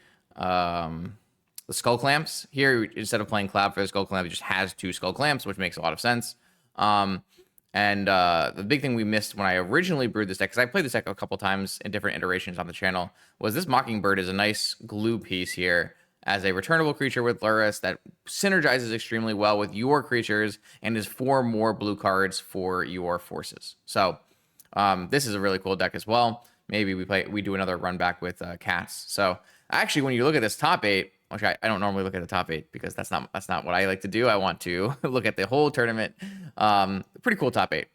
Skull Clamps. Here, instead of playing Cloud for the Skull Clamp, it just has 2 Skull Clamps, which makes a lot of sense. And the big thing we missed when I originally brewed this deck, because I played this deck a couple times in different iterations on the channel, was this Mockingbird is a nice glue piece here as a returnable creature with Lurrus that synergizes extremely well with your creatures and is 4 more blue cards for your forces. So this is a really cool deck as well. Maybe we do another run back with Cats. So actually, when you look at this top 8, which I don't normally look at the top 8 because that's not what I like to do. I want to look at the whole tournament. Pretty cool top 8.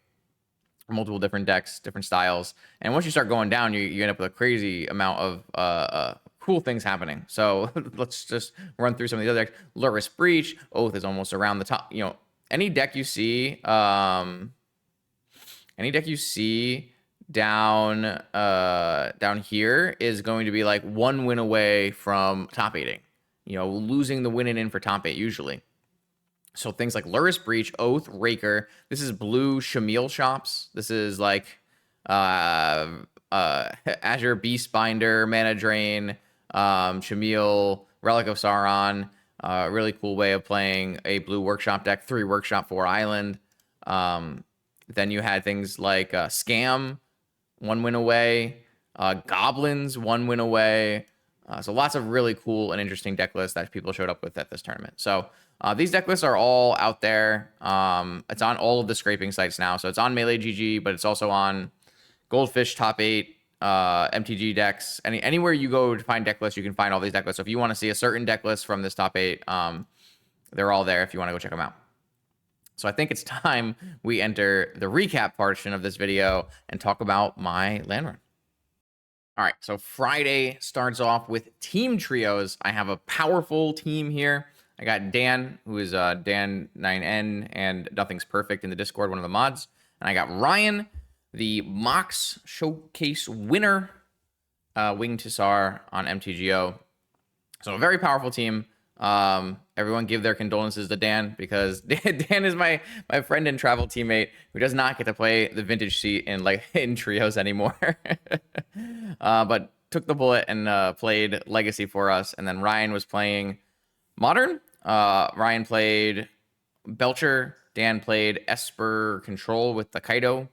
Multiple different decks, different styles. And once you start going down, you end up with a crazy amount of cool things happening. So let's just run through some of the other decks. Lurrus Breach, Oath is almost around the top. You know, any deck you see down here is going to be like 1 win away from top 8ing. You know, losing the win in for top 8 usually. So things like Lurrus Breach, Oath, Raker. This is blue Shamil shops. This is like Azure Beastbinder, Mana Drain, Shamil, Relic of Sauron. Really cool way of playing a blue workshop deck. 3 workshop, 4 island. Then you had things like Scam, 1 win away. Goblins, 1 win away. So lots of really cool and interesting deck lists that people showed up with at this tournament. So these deck lists are all out there. It's on all of the scraping sites now. So it's on Melee GG, but it's also on Goldfish Top 8, MTG decks. Anywhere you go to find deck lists, you can find all these deck lists. So if you want to see a certain deck list from this top 8, they're all there if you want to go check them out. So I think it's time we enter the recap portion of this video and talk about my land run. All right, so Friday starts off with team trios. I have a powerful team here. I got Dan, who is Dan9N and Nothing's Perfect in the Discord, one of the mods. And I got Ryan, the Mox Showcase winner, Wing Tsar on MTGO. So a very powerful team. Everyone give their condolences to Dan, because Dan is my friend and travel teammate who does not get to play the vintage seat in trios anymore. But took the bullet and played Legacy for us. And then Ryan was playing Modern. Ryan played Belcher. Dan played Esper Control with the Kaido.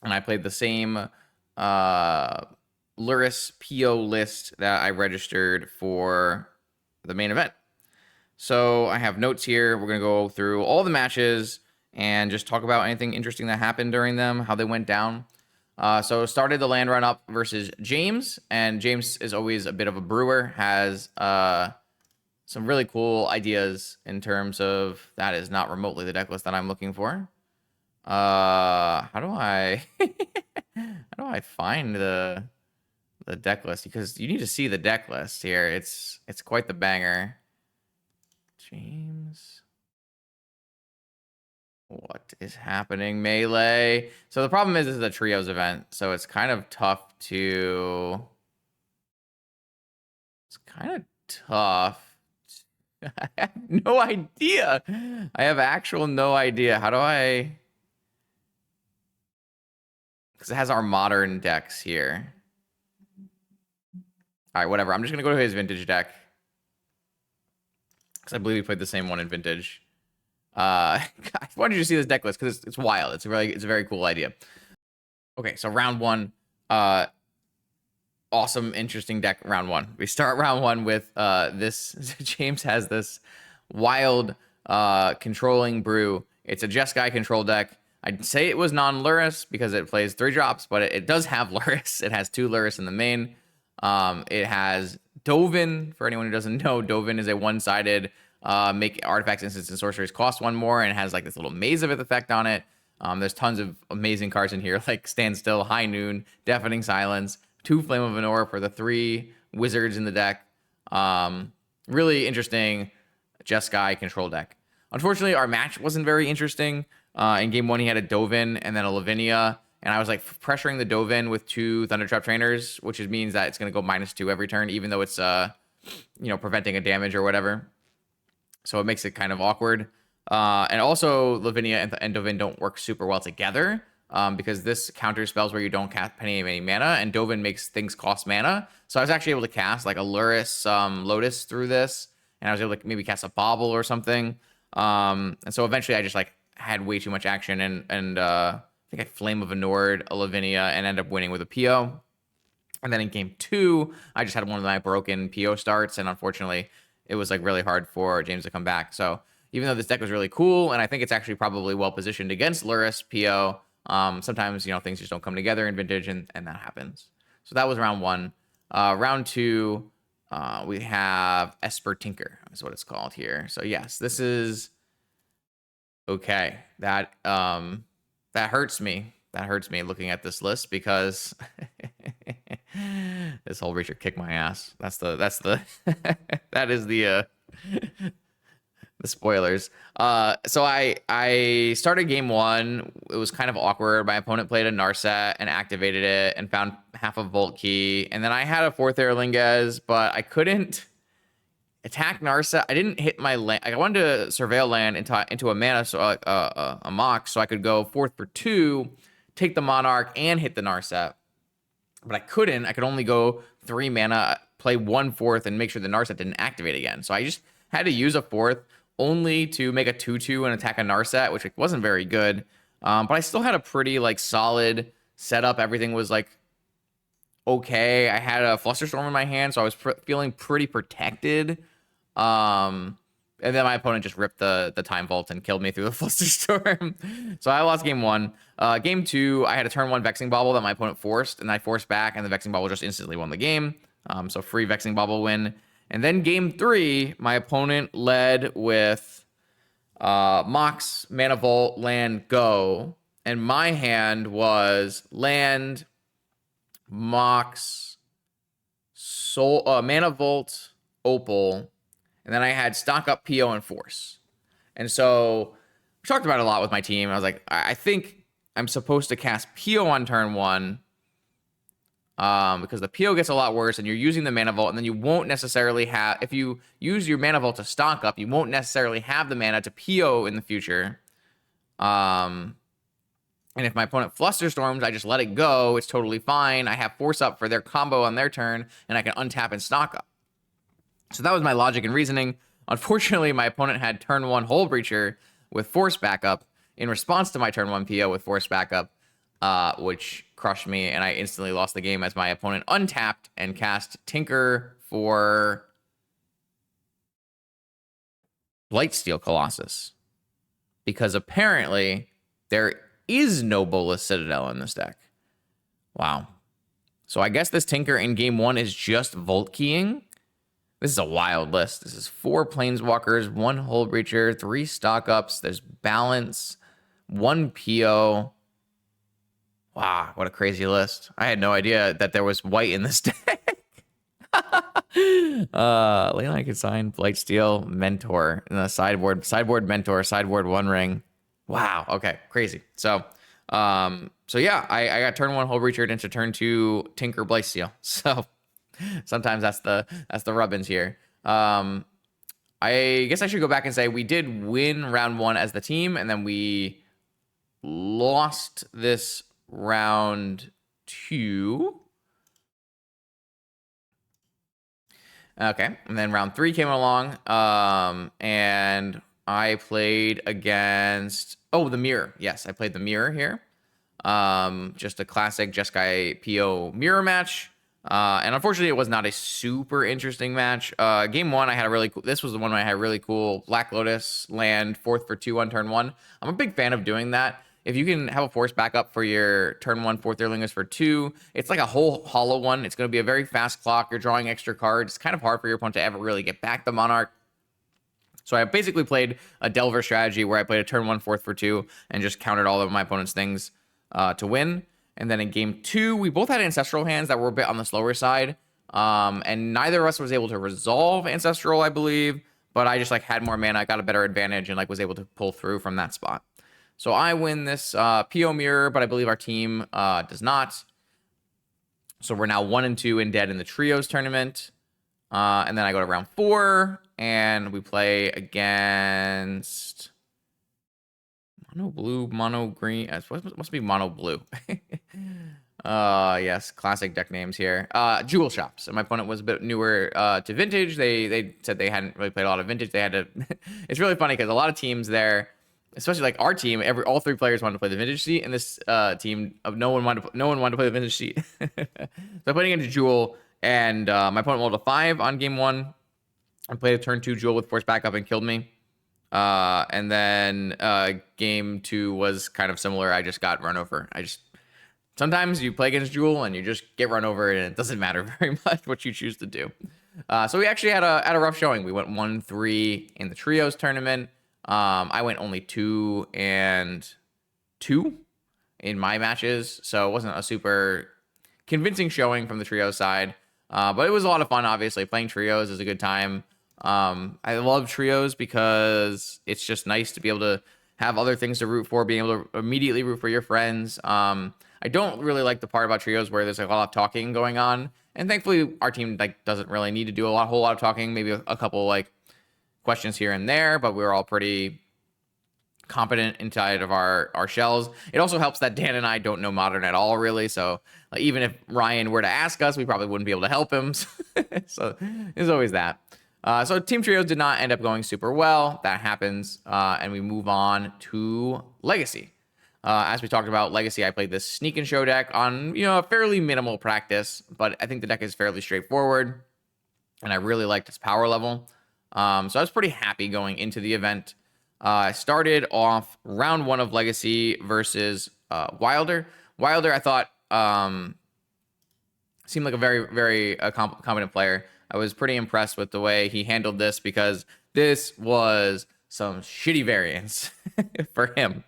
And I played the same Luris PO list that I registered for the main event. So I have notes here. We're going to go through all the matches and just talk about anything interesting that happened during them, how they went down. So started the land run up versus James, and James is always a bit of a brewer, has some really cool ideas in terms of, that is not remotely the deck list that I'm looking for. How do I how do I find the deck list? Because you need to see the deck list here. It's quite the banger. James, what is happening? Melee. So the problem is, this is a trios event, so it's kind of tough to. It's kind of tough. I have no idea. I have actual no idea. How do I? Because it has our modern decks here. All right, whatever. I'm just gonna go to his vintage deck, because I believe we played the same one in vintage. I wanted you to see this deck list because it's wild. It's a very cool idea. Okay, so round one, awesome, interesting deck. Round one. We start round one with this. James has this wild controlling brew. It's a Jeskai control deck. I'd say it was non-Luris because it plays 3 drops, but it does have Luris. It has 2 Luris in the main. It has Dovin. For anyone who doesn't know, Dovin is a one-sided make artifacts, instants, and sorceries cost 1 more, and it has like this little Maze of Ith effect on it. There's tons of amazing cards in here, like Standstill, High Noon, Deafening Silence, 2 Flame of Anor for the 3 wizards in the deck. Really interesting Jeskai control deck. Unfortunately, our match wasn't very interesting. In game 1, he had a Dovin and then a Lavinia, and I was like pressuring the Dovin with 2 Thundertrap Trainers, which means that it's going to go -2 every turn, even though it's preventing a damage or whatever. So it makes it kind of awkward. And also, Lavinia and Dovin don't work super well together, because this counters spells where you don't cast any mana, and Dovin makes things cost mana. So I was actually able to cast like a Luris Lotus through this, and I was able to maybe cast a Bobble or something. And so eventually I just like had way too much action, and I think I Flame of Anor, a Lavinia, and ended up winning with a PO. And then in game 2, I just had one of my broken PO starts, and unfortunately, it was like really hard for James to come back. So even though this deck was really cool, and I think it's actually probably well positioned against Luris PO, sometimes things just don't come together in vintage, and that happens. So that was round 1. Round 2, we have Esper Tinker, is what it's called here. So yes, this is okay. That hurts me. That hurts me looking at this list, because this whole Reacher kicked my ass. That's the that is the spoilers. So I started game 1. It was kind of awkward. My opponent played a Narset and activated it and found half a Vault Key, and then I had a 4th Erlinges, but I couldn't attack Narset. I didn't hit my land. I wanted to surveil land into a mana, so a Mox, so I could go 4th for 2, take the Monarch, and hit the Narset. But I couldn't. I could only go 3 mana, play 1 4th, and make sure the Narset didn't activate again. So I just had to use a 4th only to make a 2/2 and attack a Narset, which wasn't very good. But I still had a pretty solid setup. Everything was okay. I had a Flusterstorm in my hand, so I was feeling pretty protected. And then my opponent just ripped the Time Vault and killed me through the Flusterstorm. So I lost game 1. Game 2, I had a turn 1 Vexing Bauble that my opponent forced, and I forced back, and the Vexing Bauble just instantly won the game. So free Vexing Bauble win. And then game 3, my opponent led with Mox, Mana Vault, Land, Go. And my hand was Land, Mox, Mana Vault, Opal, and then I had stock up PO and force. And so we talked about it a lot with my team. I was like, I think I'm supposed to cast PO on turn 1 because the PO gets a lot worse and you're using the Mana Vault, and then you won't necessarily have, if you use your Mana Vault to stock up, you won't necessarily have the mana to PO in the future. And if my opponent Flusterstorms, I just let it go. It's totally fine. I have force up for their combo on their turn, and I can untap and stock up. So that was my logic and reasoning. Unfortunately, my opponent had turn 1 Hull Breacher with force backup in response to my turn 1 PO with force backup, which crushed me, and I instantly lost the game as my opponent untapped and cast Tinker for Blightsteel Colossus. Because apparently there is no Bolas Citadel in this deck. Wow. So I guess this Tinker in game 1 is just Volt Keying. This is a wild list. This is 4 Planeswalkers, 1 Hull Breacher, 3 stock ups. There's balance, 1 PO. Wow, what a crazy list. I had no idea that there was white in this deck. Leyline Consign, Blightsteel, Mentor, and the sideboard Mentor, sideboard One Ring. Wow, okay, crazy. So yeah, I got turn 1 Hull Breacher into turn 2 Tinker Blightsteel. So sometimes that's the rub-ins here. I guess I should go back and say we did win round 1 as the team, and then we lost this round 2. Okay, and then round 3 came along, and I played against the Mirror. Yes, I played the Mirror here. Just a classic Jeskai PO Mirror match. And unfortunately, it was not a super interesting match. Game 1, I had a really cool. This was the one where I had really cool Black Lotus land 4th for 2 on turn 1. I'm a big fan of doing that. If you can have a force backup for your turn 1 4th Earlingus for 2, it's like a whole hollow one. It's going to be a very fast clock. You're drawing extra cards. It's kind of hard for your opponent to ever really get back the Monarch. So I basically played a Delver strategy where I played a turn 1 4th for 2 and just countered all of my opponent's things to win. And then in game 2, we both had Ancestral hands that were a bit on the slower side. And neither of us was able to resolve Ancestral, I believe. But I just had more mana, I got a better advantage, and was able to pull through from that spot. So I win this PO Mirror, but I believe our team does not. So we're now 1-2 in dead in the Trios tournament. And then I go to round 4, and we play against mono blue, mono green. Must be mono blue. Yes, classic deck names here. Jewel Shops. And my opponent was a bit newer to Vintage. They said they hadn't really played a lot of Vintage. They had to. It's really funny because a lot of teams there, especially our team, all 3 players wanted to play the Vintage seat, and this team of no one wanted to play the Vintage seat. So I played against Jewel, and my opponent rolled a 5 on game 1. I played a turn 2 Jewel with force backup and killed me. And then game 2 was kind of similar. I just got run over. Sometimes you play against Jewel and you just get run over, and it doesn't matter very much what you choose to do. So we actually had a rough showing. We went 1-3 in the Trios tournament. I went only 2-2 in my matches, so it wasn't a super convincing showing from the trio side. But it was a lot of fun, obviously. Playing trios is a good time. I love trios because it's just nice to be able to have other things to root for, being able to immediately root for your friends. I don't really like the part about trios where there's a lot of talking going on. And thankfully, our team doesn't really need to do a whole lot of talking. Maybe a couple questions here and there, but we're all pretty competent inside of our shells. It also helps that Dan and I don't know Modern at all, really. So even if Ryan were to ask us, we probably wouldn't be able to help him. So there's always that. So Team Trios did not end up going super well. That happens. And we move on to Legacy. As we talked about Legacy, I played this Sneak and Show deck on a fairly minimal practice, but I think the deck is fairly straightforward, and I really liked its power level. So I was pretty happy going into the event. I started off round 1 of Legacy versus Wilder. Wilder, I thought, seemed like a very, very competent player. I was pretty impressed with the way he handled this because this was some shitty variance for him.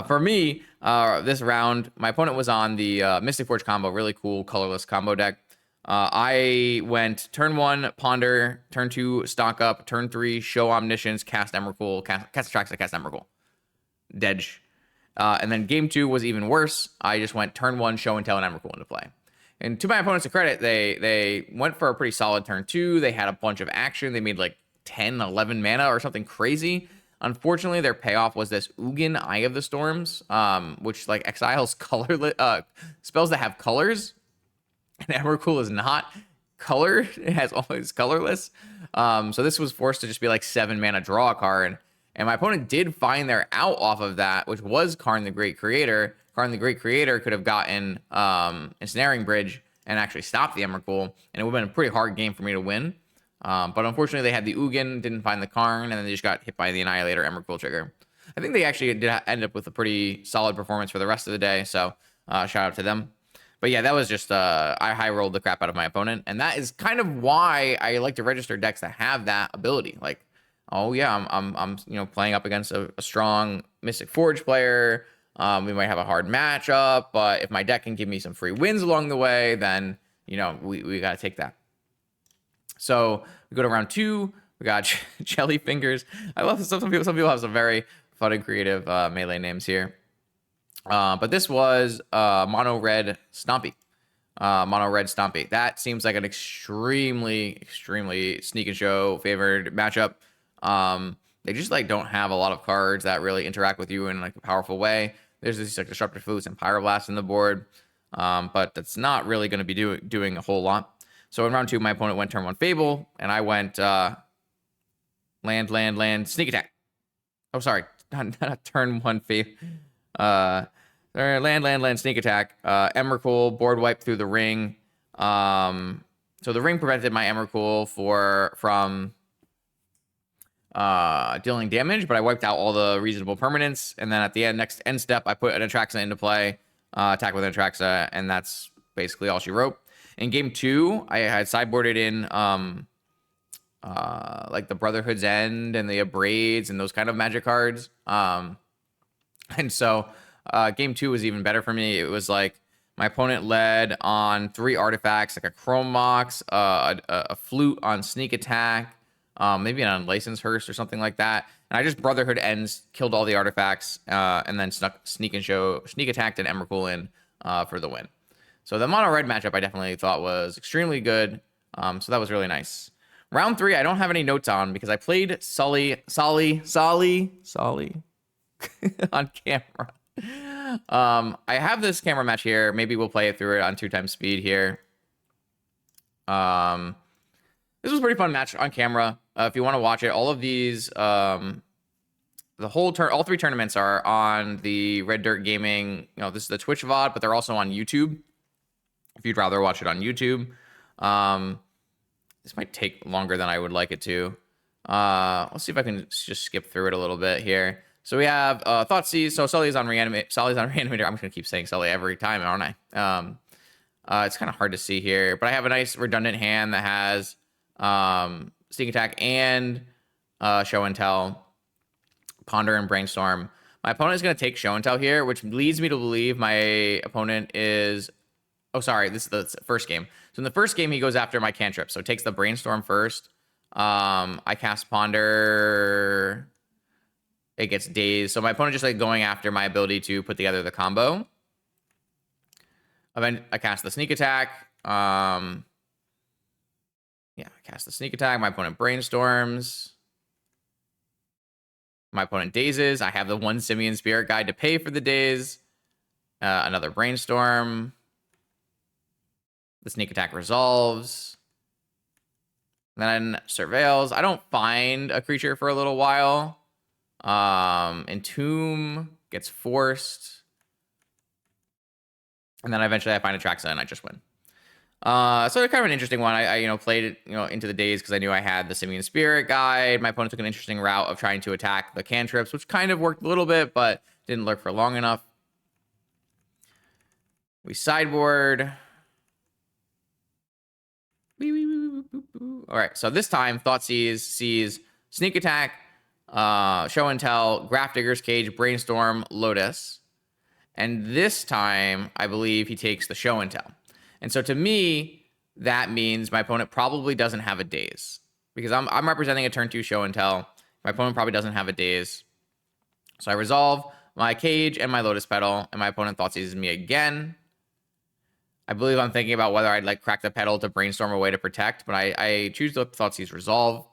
For me, this round, my opponent was on the Mystic Forge combo, really cool colorless combo deck. I went turn 1, Ponder, turn 2, Stock Up, turn 3, Show Omniscience, cast Emrakul, cast Atraxa, cast Emrakul. Dedge. And then game 2 was even worse. I just went turn 1, Show and Tell, and Emrakul into play. And to my opponents' credit, they went for a pretty solid turn 2. They had a bunch of action. They made like 10, 11 mana or something crazy. Unfortunately, their payoff was this Ugin, Eye of the Storms, which like exiles colorless spells that have colors. And Emrakul is not colored. It has always colorless. So this was forced to just be like 7 mana, draw a card. And my opponent did find their out off of that, which was Karn the Great Creator. Karn the Great Creator could have gotten Ensnaring Bridge and actually stopped the Emrakul, and it would have been a pretty hard game for me to win. But unfortunately, they had the Ugin, didn't find the Karn, and then they just got hit by the Annihilator Emrakul trigger. I think they actually did end up with a pretty solid performance for the rest of the day, so shout out to them. But yeah, that was just I high rolled the crap out of my opponent, and that is kind of why I like to register decks that have that ability. Like, oh yeah, I'm playing up against a strong Mystic Forge player. We might have a hard matchup, but if my deck can give me some free wins along the way, then we got to take that. So we go to round 2. We got Jelly Fingers. I love some people have some very fun and creative melee names here. But this was Mono Red Stompy. Mono Red Stompy. That seems like an extremely sneak and show favored matchup. They just like don't have a lot of cards that really interact with you in like a powerful way. There's these like Disruptive Flutes and Pyroblast in the board, but that's not really going to be doing a whole lot. So in round 2, my opponent went turn 1 Fable, and I went land, Sneak Attack. Oh, sorry, not turn 1 Fable. Land, Sneak Attack. Emrakul, board wipe through the ring. So the ring prevented my Emrakul from dealing damage, but I wiped out all the reasonable permanents, and then at the next end step, I put an Atraxa into play, attack with an Atraxa, and that's basically all she wrote. In game 2, I had sideboarded in like the Brotherhood's End and the Abrades and those kind of magic cards. And so game 2 was even better for me. It was like my opponent led on 3 artifacts, like a Chrome Mox, a Flute on Sneak Attack, maybe an Unlicensed Hearse or something like that. And I just Brotherhood Ends, killed all the artifacts, and then sneak attacked an Emrakul in for the win. So the mono red matchup I definitely thought was extremely good. So that was really nice. Round 3, I don't have any notes on because I played Sully on camera. I have this camera match here. Maybe we'll play it through it on 2x speed here. This was a pretty fun match on camera. If you want to watch it, all of these, all 3 tournaments are on the Red Dirt Gaming. This is the Twitch VOD, but they're also on YouTube. If you'd rather watch it on YouTube, this might take longer than I would like it to. Let's see if I can just skip through it a little bit here. So we have Thoughtseize. So Sully's on Reanimator. I'm just gonna keep saying Sully every time, aren't I? It's kind of hard to see here, but I have a nice redundant hand that has Sneak Attack and Show and Tell, Ponder and Brainstorm. My opponent is gonna take Show and Tell here, which leads me to believe my opponent is. Oh, sorry, this is the first game. So in the first game, he goes after my cantrip. So it takes the Brainstorm first. I cast Ponder. It gets Dazed. So my opponent just like going after my ability to put together the combo. Then I cast the Sneak Attack. I cast the Sneak Attack. My opponent Brainstorms. My opponent Dazes. I have the 1 Simian Spirit Guide to pay for the daze. Another Brainstorm. The Sneak Attack resolves. Then Surveils. I don't find a creature for a little while. Entomb gets forced. And then eventually I find Atraxa and I just win. So it's kind of an interesting one. I played it into the days because I knew I had the Simian Spirit Guide. My opponent took an interesting route of trying to attack the cantrips, which kind of worked a little bit, but didn't lurk for long enough. We sideboard. All right, so this time Thoughtseize sees Sneak Attack, Show and Tell, Grafdigger's Cage, Brainstorm, Lotus. And this time, I believe he takes the Show and Tell. And so to me, that means my opponent probably doesn't have a daze, because I'm representing a turn 2 show and tell. My opponent probably doesn't have a daze. So I resolve my cage and my Lotus Petal, and my opponent Thoughtseize me again. I believe I'm thinking about whether I'd like crack the Petal to brainstorm a way to protect, but I choose the Thoughtseize resolve.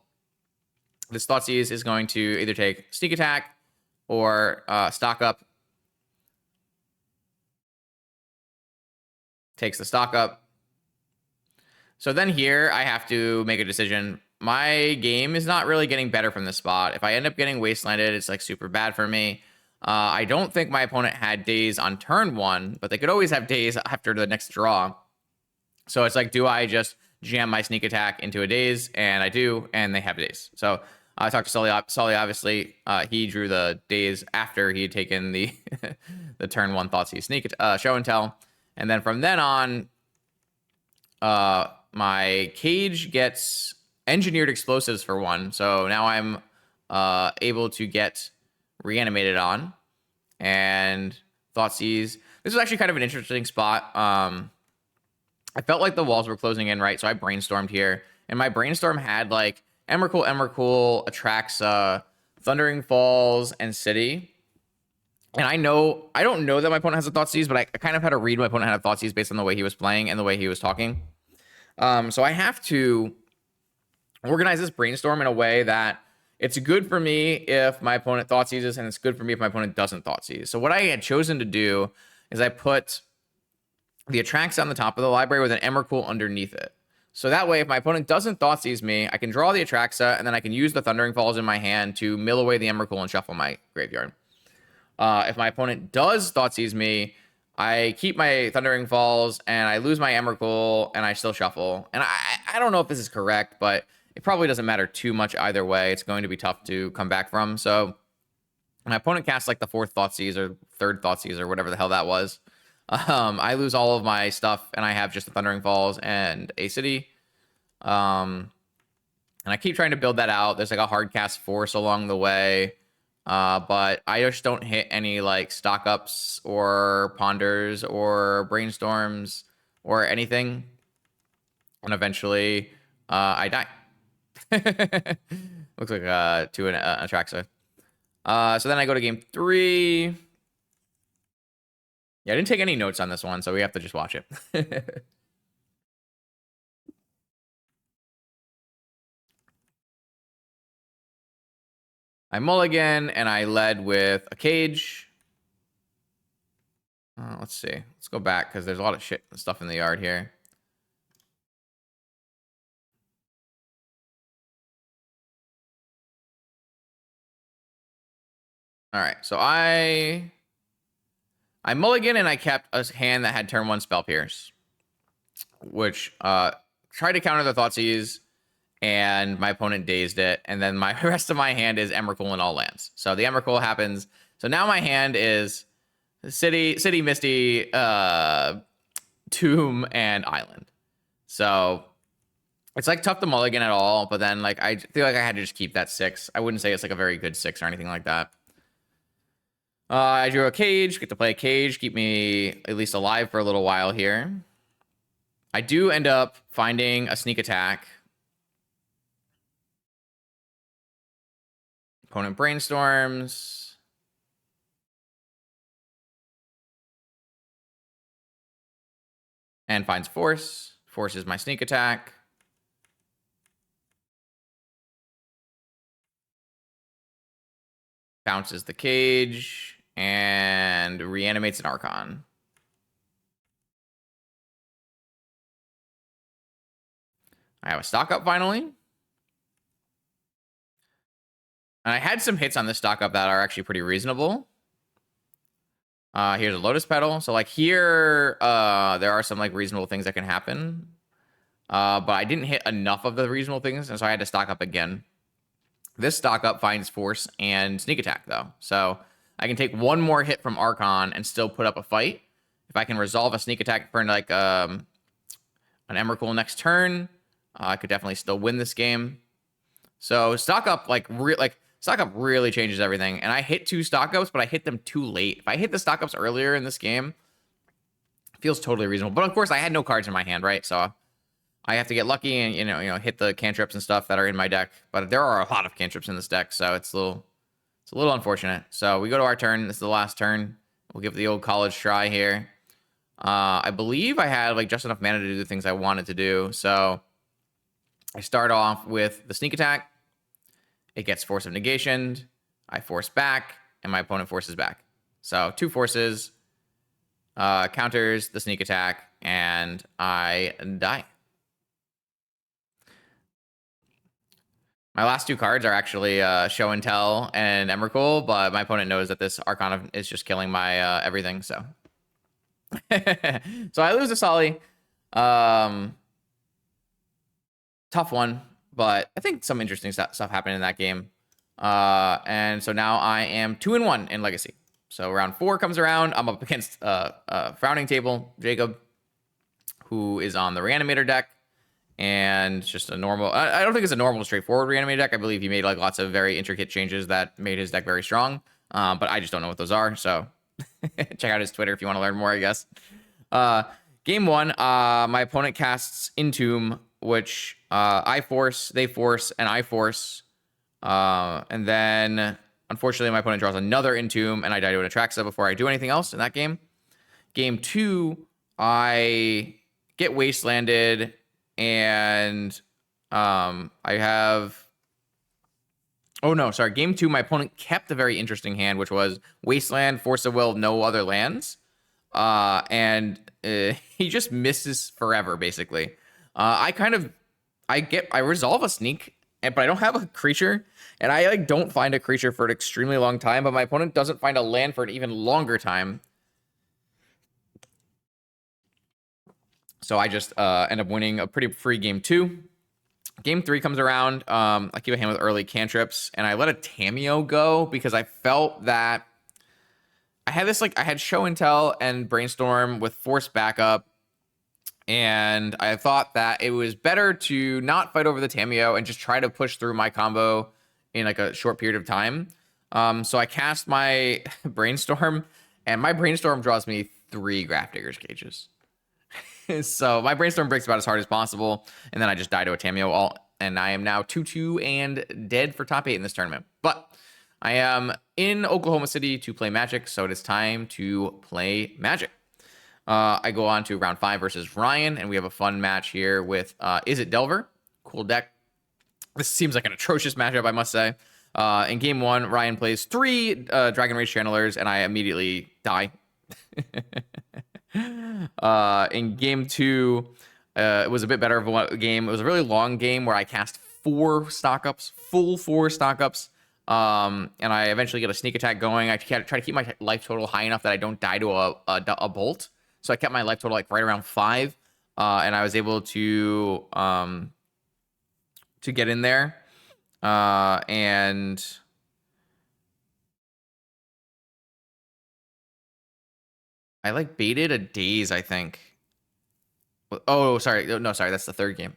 This Thoughtseize is going to either take sneak attack or stock up. Takes the stock up. So then here I have to make a decision. My game is not really getting better from this spot. If I end up getting wastelanded, it's like super bad for me. I don't think my opponent had daze on turn 1, but they could always have daze after the next draw. So it's like, do I just jam my sneak attack into a daze? And I do, and they have daze. So I talked to Sully. Sully, obviously, he drew the daze after he had taken the the turn 1 Thoughtseize sneak show and tell. And then from then on, my cage gets engineered explosives for 1. So now I'm able to get reanimated on. And Thoughtseize. This is actually kind of an interesting spot. I felt like the walls were closing in, right? So I brainstormed here. And my brainstorm had like Emrakul, Atraxa, Thundering Falls, and City. And I don't know that my opponent has a Thoughtseize, but I kind of had to read my opponent had a Thoughtseize based on the way he was playing and the way he was talking. So I have to organize this brainstorm in a way that it's good for me if my opponent Thoughtseizes, and it's good for me if my opponent doesn't Thoughtseize. So what I had chosen to do is I put the Atraxa on the top of the library with an Emrakul underneath it. So that way, if my opponent doesn't Thoughtseize me, I can draw the Atraxa, and then I can use the Thundering Falls in my hand to mill away the Emrakul and shuffle my graveyard. If my opponent does Thoughtseize me, I keep my Thundering Falls, and I lose my Emrakul, and I still shuffle. And I don't know if this is correct, but it probably doesn't matter too much either way. It's going to be tough to come back from. So my opponent casts like the 4th Thoughtseize or 3rd Thoughtseize or whatever the hell that was. I lose all of my stuff, and I have just the Thundering Falls and a City. And I keep trying to build that out. There's like a hard cast force along the way. But I just don't hit any like stock ups or ponders or brainstorms or anything. And eventually, I die. Looks like to an Atraxa. So then I go to game 3. Yeah, I didn't take any notes on this one, so we have to just watch it. I mulligan, and I led with a cage. Let's see. Let's go back, because there's a lot of shit and stuff in the yard here. All right, so I mulligan, and I kept a hand that had turn 1 Spell Pierce, which tried to counter the Thoughtseize, and my opponent dazed it, and then my rest of my hand is Emrakul and all lands. So the Emrakul happens. So now my hand is City, Misty, Tomb, and Island. So it's like tough to mulligan at all, but then like I feel like I had to just keep that 6. I wouldn't say it's like a very good 6 or anything like that. I drew a cage, get to play a cage, keep me at least alive for a little while here. I do end up finding a sneak attack. Opponent brainstorms. And finds force. Force is my sneak attack. Bounces the cage and reanimates an Archon. I have a stock up finally. And I had some hits on this stock up that are actually pretty reasonable. Here's a Lotus Petal. So like here, there are some like reasonable things that can happen. But I didn't hit enough of the reasonable things, and so I had to stock up again. This stock up finds force and sneak attack though. So I can take one more hit from Archon and still put up a fight. If I can resolve a sneak attack for like an Emrakul next turn, I could definitely still win this game. So stock up stock up really changes everything. And I hit 2 stock ups, but I hit them too late. If I hit the stock ups earlier in this game, it feels totally reasonable. But of course, I had no cards in my hand, right? So I have to get lucky and hit the cantrips and stuff that are in my deck. But there are a lot of cantrips in this deck, so it's a little unfortunate. So we go to our turn. This is the last turn. We'll give the old college try here. I believe I had like just enough mana to do the things I wanted to do. So I start off with the sneak attack. It gets force of negation. I force back, and my opponent forces back. So 2 forces, counters the sneak attack, and I die. My last 2 cards are actually Show and Tell and Emrakul, but my opponent knows that this Arcana is just killing my everything, so. So I lose to Solly. Tough one, but I think some interesting stuff happened in that game. And so now I am 2-1 in Legacy. So round 4 comes around. I'm up against Frowning Table, Jacob, who is on the Reanimator deck. And just a normal, I don't think it's a normal, straightforward Reanimator deck. I believe he made like lots of very intricate changes that made his deck very strong. But I just don't know what those are. So check out his Twitter if you want to learn more, I guess. Game 1, my opponent casts Entomb, which I force, they force, and I force. And then, unfortunately, my opponent draws another Entomb, and I die to an Atraxa before I do anything else in that game. Game 2, I get Wastelanded, and I have... Oh, no, sorry. Game 2, my opponent kept a very interesting hand, which was Wasteland, Force of Will, no other lands. And he just misses forever, basically. I resolve a sneak, but I don't have a creature, and I like don't find a creature for an extremely long time, but my opponent doesn't find a land for an even longer time. So I just end up winning a pretty free game 2. Game 3 comes around. I keep a hand with early cantrips, and I let a Tamiyo go because I felt that I had this, like, I had Show and Tell and Brainstorm with Force backup, and I thought that it was better to not fight over the Tamiyo and just try to push through my combo in like a short period of time. So I cast my Brainstorm, and my Brainstorm draws me 3 Grafdigger's Cages. So my Brainstorm breaks about as hard as possible, and then I just die to a Tamiyo and I am now 2-2 and dead for top 8 in this tournament. But I am in Oklahoma City to play Magic, so it is time to play Magic. I go on to round 5 versus Ryan, and we have a fun match here with Izzet Delver. Cool deck. This seems like an atrocious matchup, I must say. In game 1, Ryan plays 3 Dragon Rage Channelers, and I immediately die. In game 2, it was a bit better of a game. It was a really long game where I cast 4 stock-ups, full 4 stock-ups. And I eventually get a sneak attack going. I try to keep my life total high enough that I don't die to a bolt. So I kept my life total like right around 5. And I was able to get in there. And I like baited a Daze, I think. Oh, sorry. No, sorry. That's the 3rd game.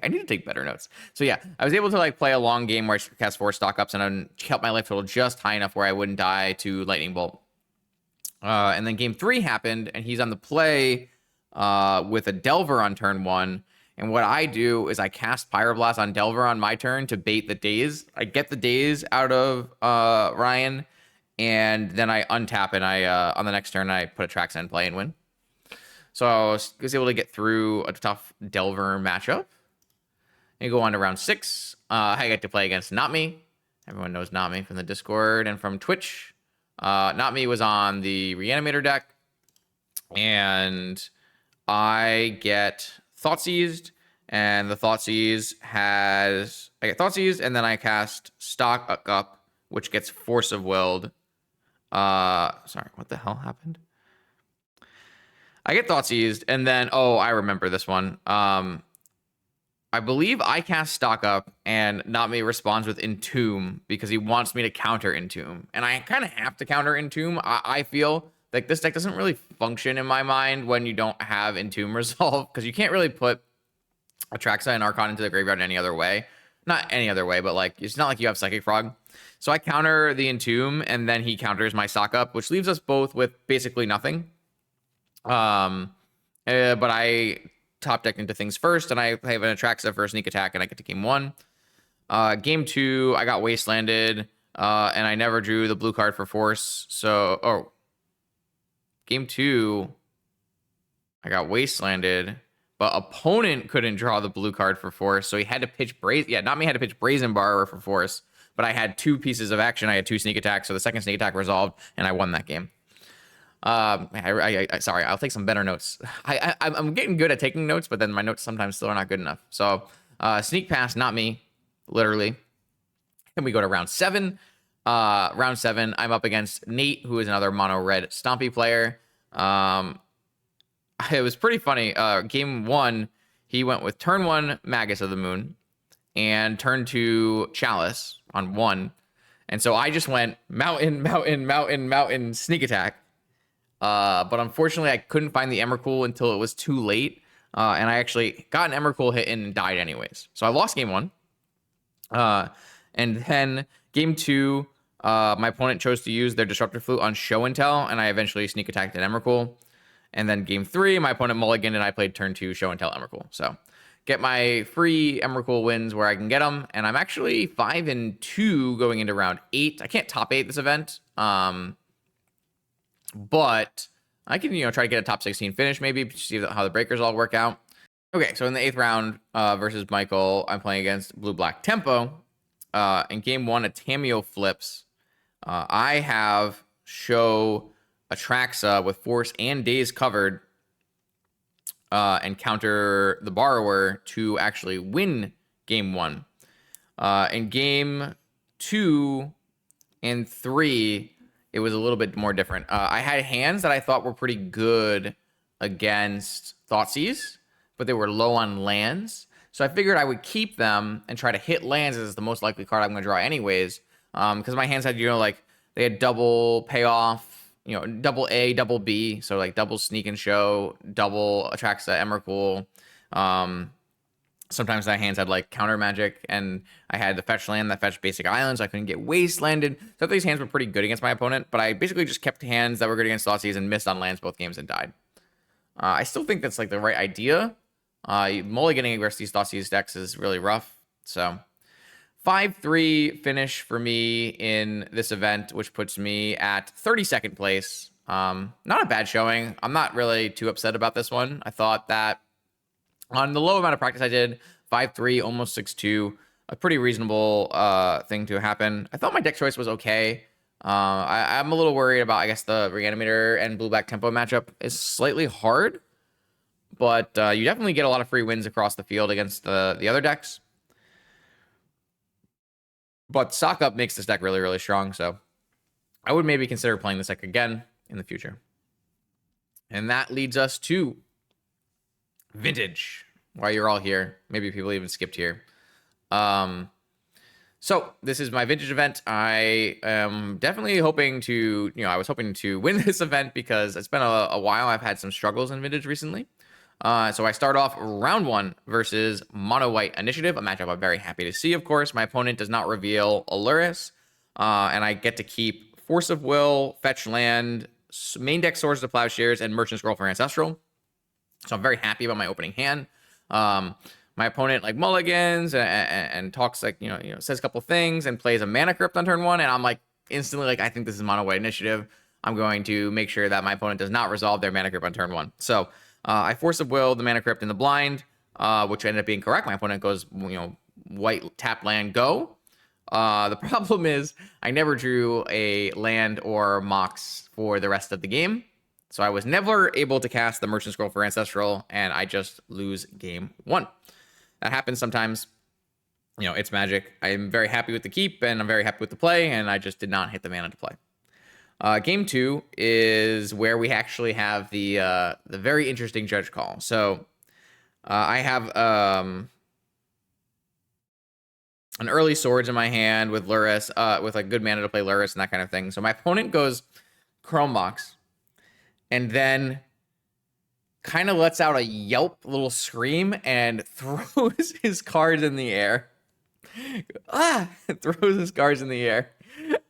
I need to take better notes. So yeah, I was able to like play a long game where I cast 4 stock ups and I kept my life total just high enough where I wouldn't die to Lightning Bolt. And then game 3 happened, and he's on the play with a Delver on turn 1. And what I do is I cast Pyroblast on Delver on my turn to bait the Daze. I get the Daze out of Ryan, and then I untap, and I on the next turn I put a Traxa in play and win. So I was able to get through a tough Delver matchup. And go on to round 6. I get to play against Not Me. Everyone knows Not Me from the Discord and from Twitch. Not Me was on the Reanimator deck. And I get Thoughtseize. And the Thoughtseize has... I get Thoughtseize, and then I cast Stock Up, which gets Force of Willed. Sorry, what the hell happened? I get Thoughtseized, and then, oh, I remember this one. I believe I cast Stock Up, and Not Me responds with Entomb because he wants me to counter Entomb. And I kind of have to counter Entomb. I feel like this deck doesn't really function in my mind when you don't have Entomb resolve, because you can't really put Atraxa and Archon into the graveyard any other way. Not any other way, but like it's not like you have Psychic Frog. So I counter the Entomb, and then he counters my Stock Up, which leaves us both with basically nothing. But I top decked into things first, and I have an Atraxa for a sneak attack, and I get to game 1. Game 2, I got wastelanded, and I never drew the blue card for force. So, game 2, I got wastelanded, but opponent couldn't draw the blue card for force, so he had to pitch Brazen. Yeah, not me, had to pitch Brazen Borrower for force, but I had 2 pieces of action. I had 2 sneak attacks, so the second sneak attack resolved, and I won that game. Sorry, I'll take some better notes. I'm getting good at taking notes, but then my notes sometimes still are not good enough. So, sneak pass, not me, literally. And we go to round 7. Round 7, I'm up against Nate, who is another mono red Stompy player. It was pretty funny. Game 1, he went with turn 1 Magus of the Moon and turn 2 Chalice on 1. And so I just went mountain, mountain, mountain, mountain, sneak attack. But unfortunately, I couldn't find the Emrakul until it was too late. And I actually got an Emrakul hit and died anyways. So I lost game 1. And then game 2, my opponent chose to use their Disruptor Flute on Show and Tell, and I eventually sneak attacked an Emrakul. And then game 3, my opponent mulliganed, and I played turn 2 Show and Tell Emrakul. So get my free Emrakul wins where I can get them, and I'm actually 5-2 going into round 8. I can't top 8 this event, but I can, try to get a top 16 finish maybe, see how the breakers all work out. Okay, so in the 8th round versus Michael, I'm playing against Blue-Black Tempo. In game 1, a Tamiyo flips. I have Show Atraxa with Force and Daze covered, and counter the Borrower to actually win game 1. In game 2 and 3, it was a little bit more different. I had hands that I thought were pretty good against Thoughtseize, but they were low on lands. So I figured I would keep them and try to hit lands as the most likely card I'm going to draw anyways. Because my hands had, they had double payoff, double A, double B. So like double Sneak and Show, double Atraxa, Emrakul. Sometimes my hands had like counter magic, and I had the fetch land that fetched basic islands. So I couldn't get wastelanded. So these hands were pretty good against my opponent, but I basically just kept hands that were good against Thoughtseize and missed on lands both games and died. I still think that's like the right idea. Mulliganing against these Thoughtseize decks is really rough. So 5-3 finish for me in this event, which puts me at 32nd place. Not a bad showing. I'm not really too upset about this one. I thought that on the low amount of practice I did, 5-3, almost 6-2, a pretty reasonable thing to happen. I thought my deck choice was okay. I'm a little worried about, I guess, the Reanimator and Blue-Black Tempo matchup is slightly hard, but you definitely get a lot of free wins across the field against the other decks. But Sock Up makes this deck really, really strong, so I would maybe consider playing this deck again in the future. And that leads us to Vintage. While you're all here, maybe people even skipped here. So this is my Vintage event. I am definitely hoping to, I was hoping to win this event because it's been a while. I've had some struggles in Vintage recently. So I start off round 1 versus Mono White Initiative, a matchup I'm very happy to see, of course. My opponent does not reveal Aluris, and I get to keep Force of Will, Fetch Land, main deck Swords of Plowshares, and Merchant Scroll for Ancestral. So I'm very happy about my opening hand. My opponent like mulligans and talks like, says a couple things and plays a Mana Crypt on turn 1, and I'm like instantly like, I think this is Mono White Initiative. I'm going to make sure that my opponent does not resolve their Mana Crypt on turn 1. So I Force of Will the Mana Crypt in the blind, which ended up being correct. My opponent goes, white tap land go. The problem is I never drew a land or Mox for the rest of the game. So I was never able to cast the Merchant Scroll for Ancestral, and I just lose game 1. That happens sometimes. It's Magic. I'm very happy with the keep, and I'm very happy with the play, and I just did not hit the mana to play. Game 2 is where we actually have the very interesting judge call. So I have an early Swords in my hand with Lurrus, with like good mana to play Lurrus and that kind of thing. So my opponent goes Chrome Mox, and then kind of lets out a yelp little scream and throws his cards in the air. Throws his cards in the air.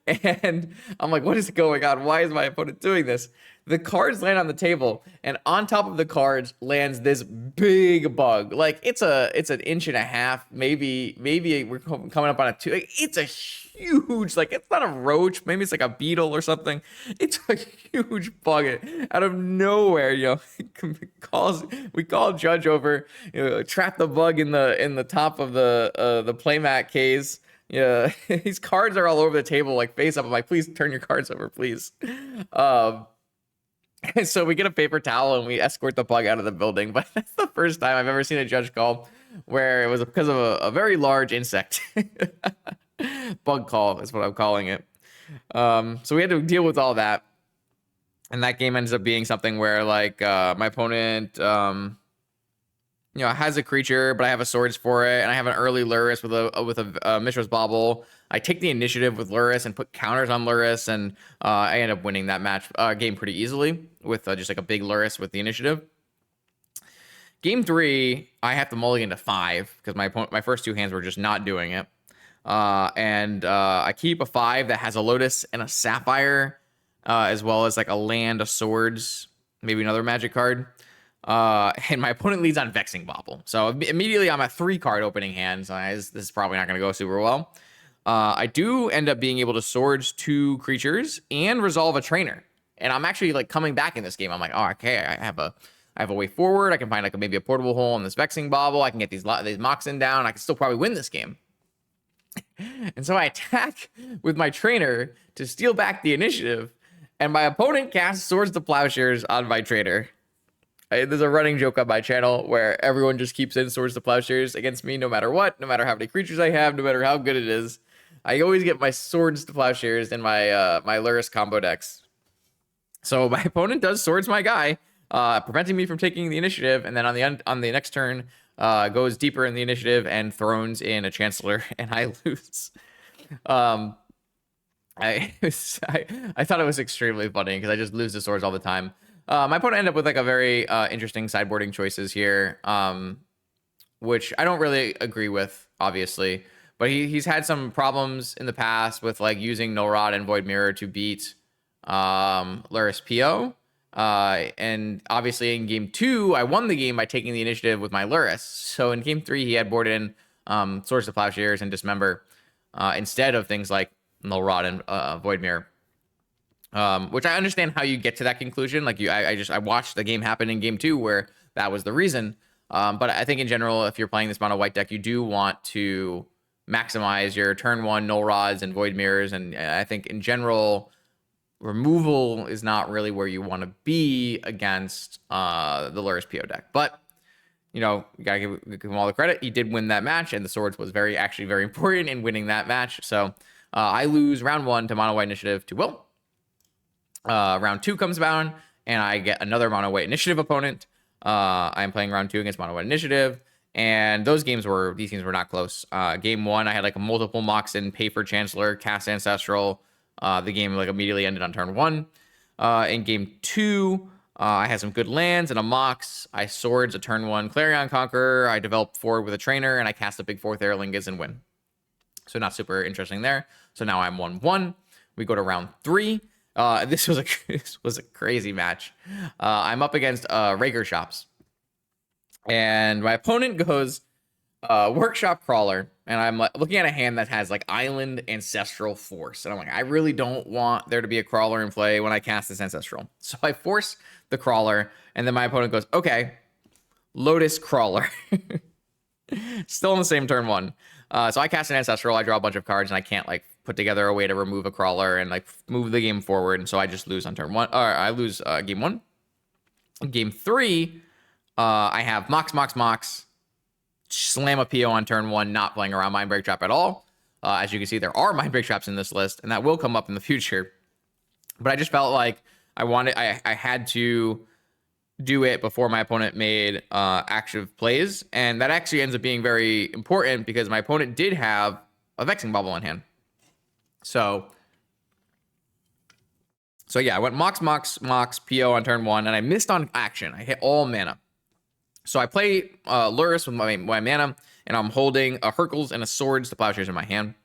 And I'm like, what is going on? Why is my opponent doing this? The cards land on the table, and on top of the cards lands this big bug. Like it's an inch and a half, maybe we're coming up on a two. Like, it's a huge, like it's not a roach, maybe it's like a beetle or something. It's a huge bug out of nowhere. We call Judge over, trap the bug in the top of the playmat case. Yeah, these cards are all over the table, like face up. I'm like, please turn your cards over, please. And so we get a paper towel and we escort the bug out of the building. But that's the first time I've ever seen a judge call where it was because of a very large insect. Bug call is what I'm calling it. So we had to deal with all that. And that game ends up being something where like my opponent has a creature, but I have a swords for it, and I have an early Lurrus with a Mishra's Bauble. I take the initiative with Lurrus and put counters on Lurrus, and I end up winning that game pretty easily with just like a big Lurrus with the initiative. Game 3, I have to mulligan to 5 because my first two hands were just not doing it. And I keep a 5 that has a Lotus and a Sapphire, as well as like a land, a swords, maybe another magic card. And my opponent leads on Vexing Bauble. So immediately I'm at 3-card opening hand. So this is probably not going to go super well. I do end up being able to swords 2 creatures and resolve a trainer. And I'm actually like coming back in this game. I'm like, oh, okay, I have a way forward. I can find like maybe a portable hole in this Vexing Bauble. I can get these Moxen down. I can still probably win this game. And so I attack with my trainer to steal back the initiative. And my opponent casts Swords to Plowshares on my trainer. There's a running joke on my channel where everyone just keeps in Swords to Plowshares against me no matter what, no matter how many creatures I have, no matter how good it is. I always get my Swords to Plowshares in my my Lurrus combo decks. So my opponent does Swords my guy, preventing me from taking the initiative, and then on the next turn goes deeper in the initiative and thrones in a Chancellor, and I lose. I thought it was extremely funny because I just lose the swords all the time. My opponent ended up with like a very interesting sideboarding choices here, which I don't really agree with, obviously. But he's had some problems in the past with like using Null Rod and Void Mirror to beat Lurrus PO. And obviously in game 2, I won the game by taking the initiative with my Lurrus. So in game 3, he had boarded in Swords to Plowshares and Dismember instead of things like Null Rod and Void Mirror. Which I understand how you get to that conclusion. Like I watched the game happen in game 2 where that was the reason. But I think in general, if you're playing this mono white deck, you do want to maximize your turn 1 Null Rods and Void Mirrors. And I think in general, removal is not really where you want to be against the Lurrus PO deck. But you gotta give him all the credit. He did win that match, and the swords was actually very important in winning that match. So I lose round 1 to mono white initiative to Will. Round 2 comes down, and I get another mono white initiative opponent. I'm playing round 2 against mono white initiative, and these games were not close. Game 1, I had like a multiple Moxen, pay for Chancellor, cast Ancestral. The game like immediately ended on turn 1. In game 2, I had some good lands and a Mox. I swords a turn 1 Clarion Conqueror. I developed forward with a trainer, and I cast a big 4th Aerlingus and win. So not super interesting there. So now I'm 1-1. We go to round 3. This was a crazy match. I'm up against Rager Shops, and my opponent goes Workshop Crawler, and I'm looking at a hand that has like Island Ancestral Force, and I'm like, I really don't want there to be a Crawler in play when I cast this Ancestral. So I force the Crawler, and then my opponent goes, okay, Lotus Crawler. Still in the same turn 1. So I cast an Ancestral, I draw a bunch of cards, and I can't like put together a way to remove a Crawler and like move the game forward. And so I just lose on turn 1. Or I lose game 1. Game 3, I have Mox, slam a PO on turn 1, not playing around Mindbreak Trap at all. As you can see, there are Mindbreak Traps in this list, and that will come up in the future. But I just felt like I had to do it before my opponent made active plays, and that actually ends up being very important because my opponent did have a Vexing Bauble in hand. So yeah, I went Mox, PO on turn 1, and I missed on action. I hit all mana. So I play Lurrus with my mana, and I'm holding a Hercules and a Swords to Plowshares in my hand.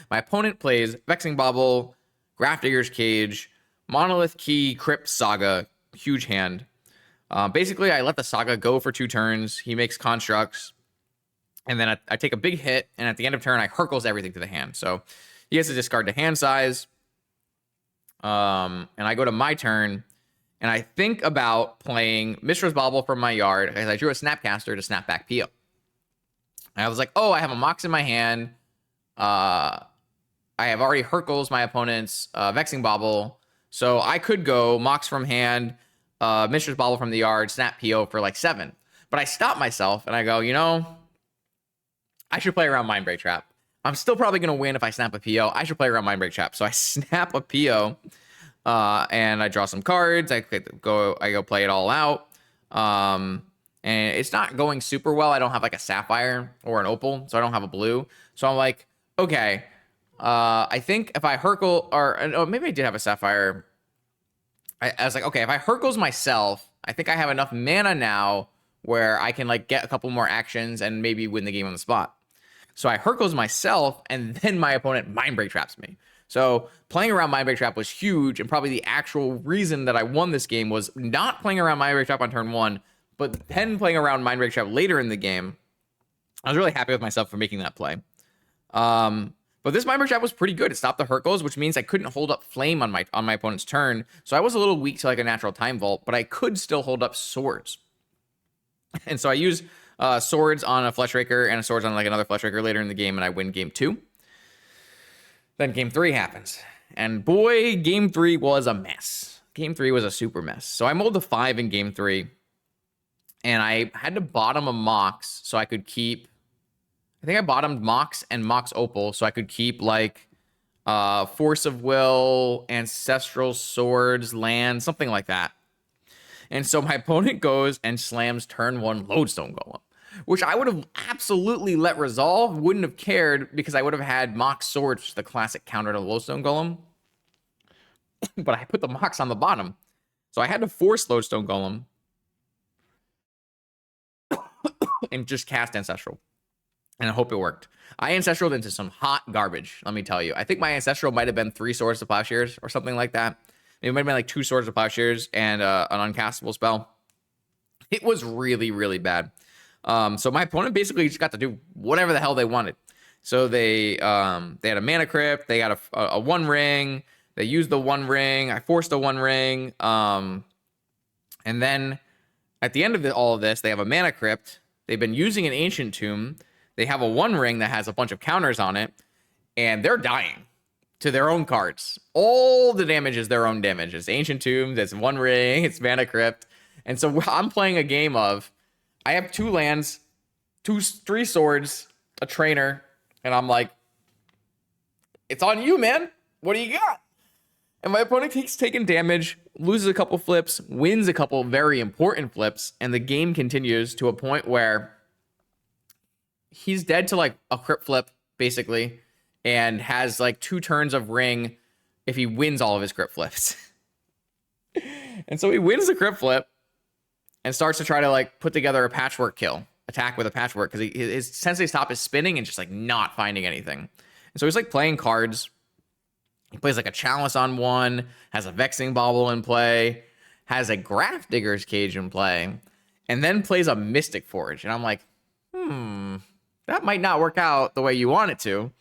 My opponent plays Vexing Bauble, Grafdigger's Cage, Monolith Key, Crypt Saga, huge hand. Basically, I let the Saga go for 2 turns. He makes constructs, and then I take a big hit, and at the end of turn, I Hurkles everything to the hand. So he has to discard the hand size. And I go to my turn, and I think about playing Mishra's Bauble from my yard, as I drew a Snapcaster to snap back Pio. And I was like, oh, I have a Mox in my hand. I have already Hurkles my opponent's Vexing Bauble. So I could go Mox from hand, Mishra's Bauble from the yard, snap Pio for like 7. But I stop myself, and I go, I should play around Mindbreak Trap. I'm still probably going to win if I snap a PO. I should play around Mindbreak Trap. So I snap a PO, and I draw some cards. I go play it all out. And it's not going super well. I don't have like a Sapphire or an Opal, so I don't have a blue. So I'm like, okay, I think if I Hurkle, or maybe I did have a Sapphire. I was like, okay, if I Hurkles myself, I think I have enough mana now where I can like get a couple more actions and maybe win the game on the spot. So I Hurkles myself, and then my opponent Mindbreak Traps me. So playing around Mindbreak Trap was huge, and probably the actual reason that I won this game was not playing around Mindbreak Trap on turn 1, but then playing around Mindbreak Trap later in the game. I was really happy with myself for making that play. But this Mindbreak Trap was pretty good. It stopped the Hurkles, which means I couldn't hold up Flame on my opponent's turn. So I was a little weak to like a natural Time Vault, but I could still hold up Swords. And so I use Swords on a Fleshraker and a Swords on like another Fleshraker later in the game, and I win game 2. Then game 3 happens, and boy, game 3 was a mess. Game 3 was a super mess. So I mulled a 5 in game 3, and I had to bottom a Mox so I could keep. I think I bottomed Mox and Mox Opal so I could keep like Force of Will, Ancestral Swords, Land, something like that. And so my opponent goes and slams turn 1 Lodestone Golem, which I would have absolutely let resolve, wouldn't have cared because I would have had Mox Swords, the classic counter to Lodestone Golem. But I put the Mox on the bottom. So I had to force Lodestone Golem and just cast Ancestral. And I hope it worked. I Ancestraled into some hot garbage, let me tell you. I think my Ancestral might have been 3 Swords to Plowshares or something like that. It might have been like 2 Swords of Plowshares and an uncastable spell. It was really, really bad. So my opponent basically just got to do whatever the hell they wanted. So they had a Mana Crypt, they got a 1 ring, they used the 1 ring, I forced a 1 ring, and then at the end of all of this, they have a Mana Crypt, they've been using an Ancient Tomb, they have a 1 ring that has a bunch of counters on it, and they're dying to their own cards. All the damage is their own damage. It's Ancient Tomb, it's 1 ring, it's Mana Crypt. And so I'm playing a game of, I have 2 lands, 3 swords, a trainer, and I'm like, it's on you, man. What do you got? And my opponent keeps taking damage, loses a couple flips, wins a couple very important flips, and the game continues to a point where he's dead to like a crypt flip, basically, and has like 2 turns of ring if he wins all of his crypt flips. And so he wins the crypt flip and starts to try to like put together a patchwork kill, attack with a patchwork, because his Sensei's Top is spinning and just like not finding anything. And so he's like playing cards. He plays like a Chalice on 1, has a Vexing Bauble in play, has a Grafdigger's Cage in play, and then plays a Mystic Forge. And I'm like, that might not work out the way you want it to.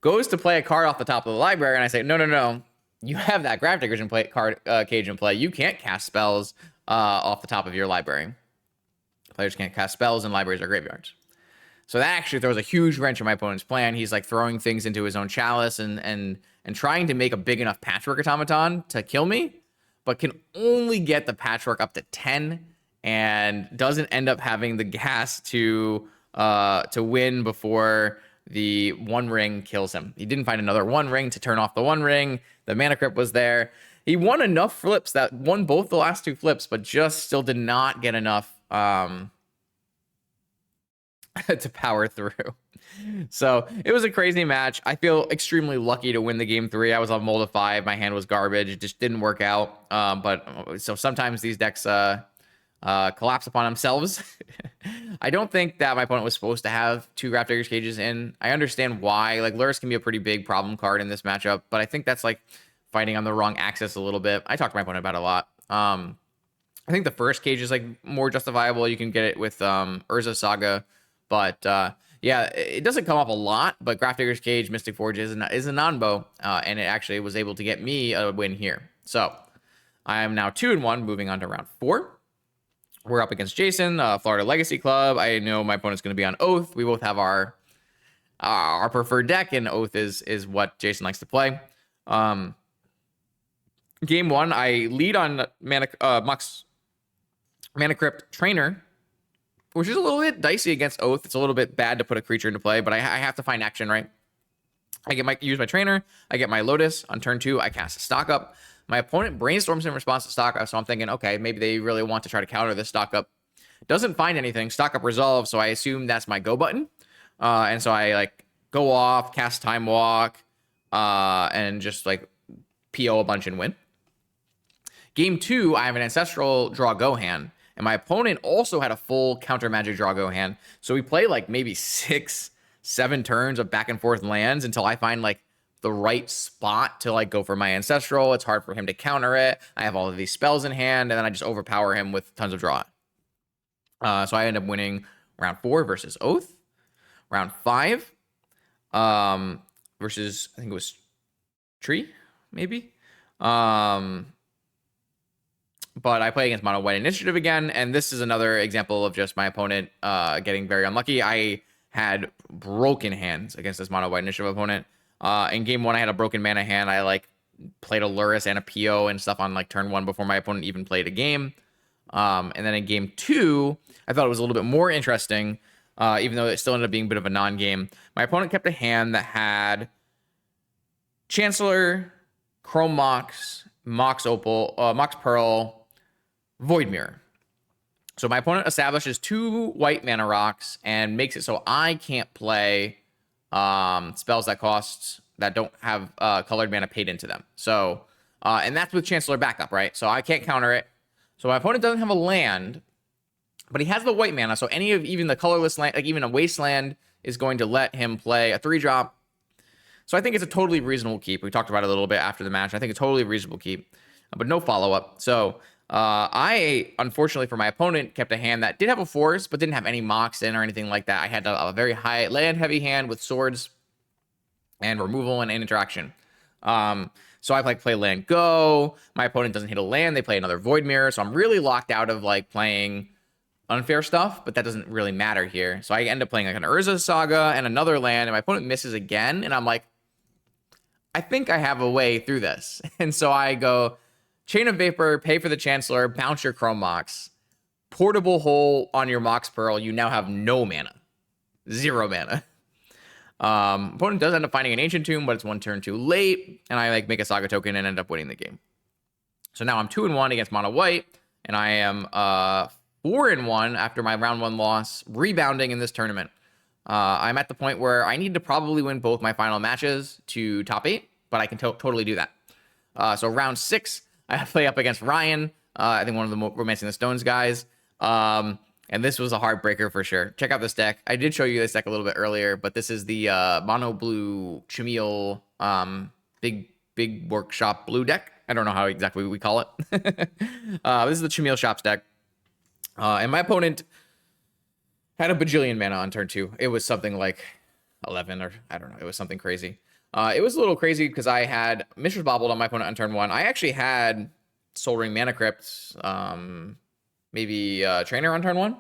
Goes to play a card off the top of the library, and I say, no. You have that Grafdigger's in play cage in play. You can't cast spells off the top of your library. Players can't cast spells in libraries or graveyards. So that actually throws a huge wrench in my opponent's plan. He's like throwing things into his own Chalice and trying to make a big enough Patchwork Automaton to kill me, but can only get the Patchwork up to 10 and doesn't end up having the gas to win before the 1 ring kills him. He didn't find another 1 ring to turn off the 1 ring. The Mana Crypt was there. He won enough flips that won both the last 2 flips, but just still did not get enough to power through. So it was a crazy match. I feel extremely lucky to win the game 3. I was on Mold of 5. My hand was garbage. It just didn't work out. But so sometimes these decks collapse upon themselves. I don't think that my opponent was supposed to have 2 Grafdigger's Cages in. I understand why. Like, Lurrus can be a pretty big problem card in this matchup, but I think that's like fighting on the wrong axis a little bit. I talked to my opponent about it a lot. I think the first cage is like more justifiable. You can get it with Urza Saga, but yeah, it doesn't come up a lot. But Grafdigger's Cage, Mystic Forge is a non-bow, and it actually was able to get me a win here. So I am now 2-1, moving on to round 4. We're up against Jason, Florida Legacy Club. I know my opponent's going to be on Oath. We both have our preferred deck, and Oath is what Jason likes to play. Game 1, I lead on Mana Crypt Trainer, which is a little bit dicey against Oath. It's a little bit bad to put a creature into play, but I have to find action, right? I use my Trainer. I get my Lotus. On turn 2, I cast a Stock Up. My opponent brainstorms in response to Stock Up, so I'm thinking, okay, maybe they really want to try to counter this Stock Up. Doesn't find anything. Stock Up resolves, so I assume that's my go button. And so I like go off, cast Time Walk, and just like PO a bunch and win. Game 2, I have an Ancestral Draw Go hand, and my opponent also had a full counter Magic Draw Go hand. So we play like maybe 6-7 turns of back and forth lands until I find like the right spot to like go for my Ancestral. It's hard for him to counter it. I have all of these spells in hand, and then I just overpower him with tons of draw. So I end up winning round 4 versus Oath. Round 5 versus, I think it was Tree, maybe. But I play against Mono White Initiative again, and this is another example of just my opponent getting very unlucky. I had broken hands against this Mono White Initiative opponent. In game 1, I had a broken mana hand. I like played a Lurrus and a PO and stuff on like turn 1 before my opponent even played a game. And then in game 2, I thought it was a little bit more interesting, even though it still ended up being a bit of a non-game. My opponent kept a hand that had Chancellor, Chrome Mox, Mox Opal, Mox Pearl, Void Mirror. So my opponent establishes 2 white mana rocks and makes it so I can't play spells that don't have colored mana paid into them. So, and that's with Chancellor backup, right? So I can't counter it. So my opponent doesn't have a land, but he has the white mana. So any of even the colorless land, like even a wasteland, is going to let him play a 3-drop. So I think it's a totally reasonable keep. We talked about it a little bit after the match. I think it's a totally reasonable keep, but no follow-up. So I, unfortunately for my opponent, kept a hand that did have a force, but didn't have any mocks in or anything like that. I had a very high land-heavy hand with swords and removal and interaction. So I like play land go. My opponent doesn't hit a land. They play another Void Mirror. So I'm really locked out of like playing unfair stuff, but that doesn't really matter here. So I end up playing like an Urza Saga and another land, and my opponent misses again. And I'm like, I think I have a way through this. And so I go Chain of Vapor, pay for the Chancellor, bounce your Chrome Mox, Portable Hole on your Mox Pearl. You now have no mana. 0 mana. Opponent does end up finding an Ancient Tomb, but it's 1 turn too late, and I like make a Saga token and end up winning the game. So now I'm 2-1 against Mono White, and I am 4-1 after my round 1 loss, rebounding in this tournament. I'm at the point where I need to probably win both my final matches to top 8, but I can totally do that. So round 6, I play up against Ryan, I think one of the Romancing the Stones guys. And this was a heartbreaker for sure. Check out this deck. I did show you this deck a little bit earlier, but this is the mono blue Chimil big workshop blue deck. I don't know how exactly we call it. This is the Chimil Shops deck. And my opponent had a bajillion mana on turn 2. It was something like 11 or I don't know. It was something crazy. It was a little crazy because I had Mishra's Bobbled on my opponent on turn 1. I actually had Soul Ring Mana Crypt, maybe Trainer on turn 1.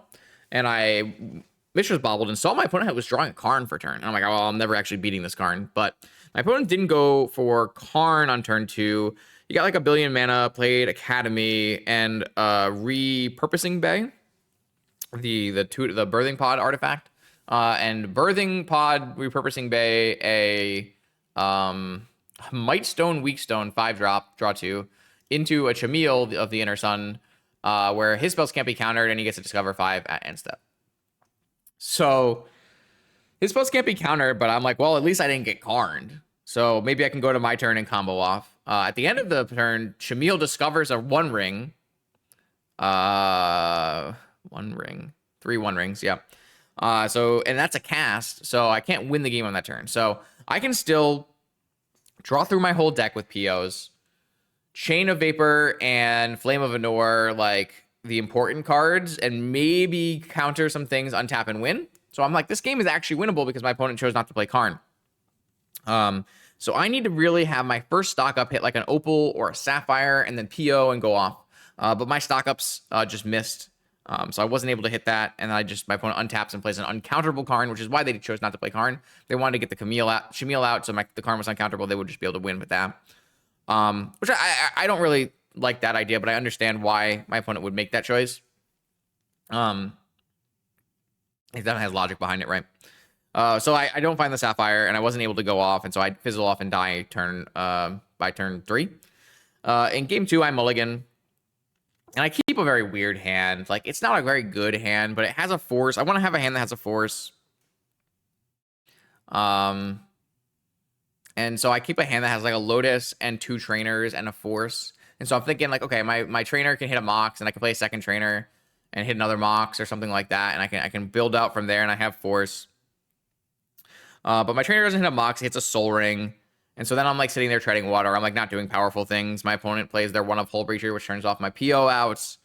And I Mishra's Bobbled and saw my opponent was drawing a Karn for turn. And I'm like, oh, I'm never actually beating this Karn. But my opponent didn't go for Karn on turn 2. You got like a billion mana, played Academy, and Repurposing Bay, the Birthing Pod artifact. And Birthing Pod, Repurposing Bay, a Might Stone, Weak Stone, 5-drop, draw 2, into a Chimil of the Inner Sun, where his spells can't be countered, and he gets to discover 5 at end step. So his spells can't be countered, but I'm like, well, at least I didn't get Karned. So maybe I can go to my turn and combo off. At the end of the turn, Chimil discovers a 1 ring. 1 ring. 3 1 rings, yeah. And that's a cast, so I can't win the game on that turn. So I can still draw through my whole deck with POs, Chain of Vapor and Flame of Anor, like the important cards, and maybe counter some things, untap and win. So I'm like, this game is actually winnable because my opponent chose not to play Karn. So I need to really have my first stock up hit like an Opal or a Sapphire and then PO and go off. But my stock ups just missed. So I wasn't able to hit that. And then my opponent untaps and plays an uncounterable Karn, which is why they chose not to play Karn. They wanted to get the Shamil out, so the Karn was uncounterable. They would just be able to win with that. Which I don't really like that idea, but I understand why my opponent would make that choice. It definitely has logic behind it, right? So I don't find the Sapphire, and I wasn't able to go off, and so I fizzle off and die by turn 3. In game 2, I mulligan, and I keep a very weird hand. Like, it's not a very good hand, but it has a force. I want to have a hand that has a force. And so I keep a hand that has like a Lotus and 2 trainers and a force. And so I'm thinking like, okay, my trainer can hit a Mox, and I can play a second trainer and hit another Mox or something like that, and I can build out from there, and I have force. But my trainer doesn't hit a Mox, he hits a Soul Ring. And so then I'm like sitting there treading water. I'm like not doing powerful things. My opponent plays their one of Hull Breacher, which turns off my PO outs.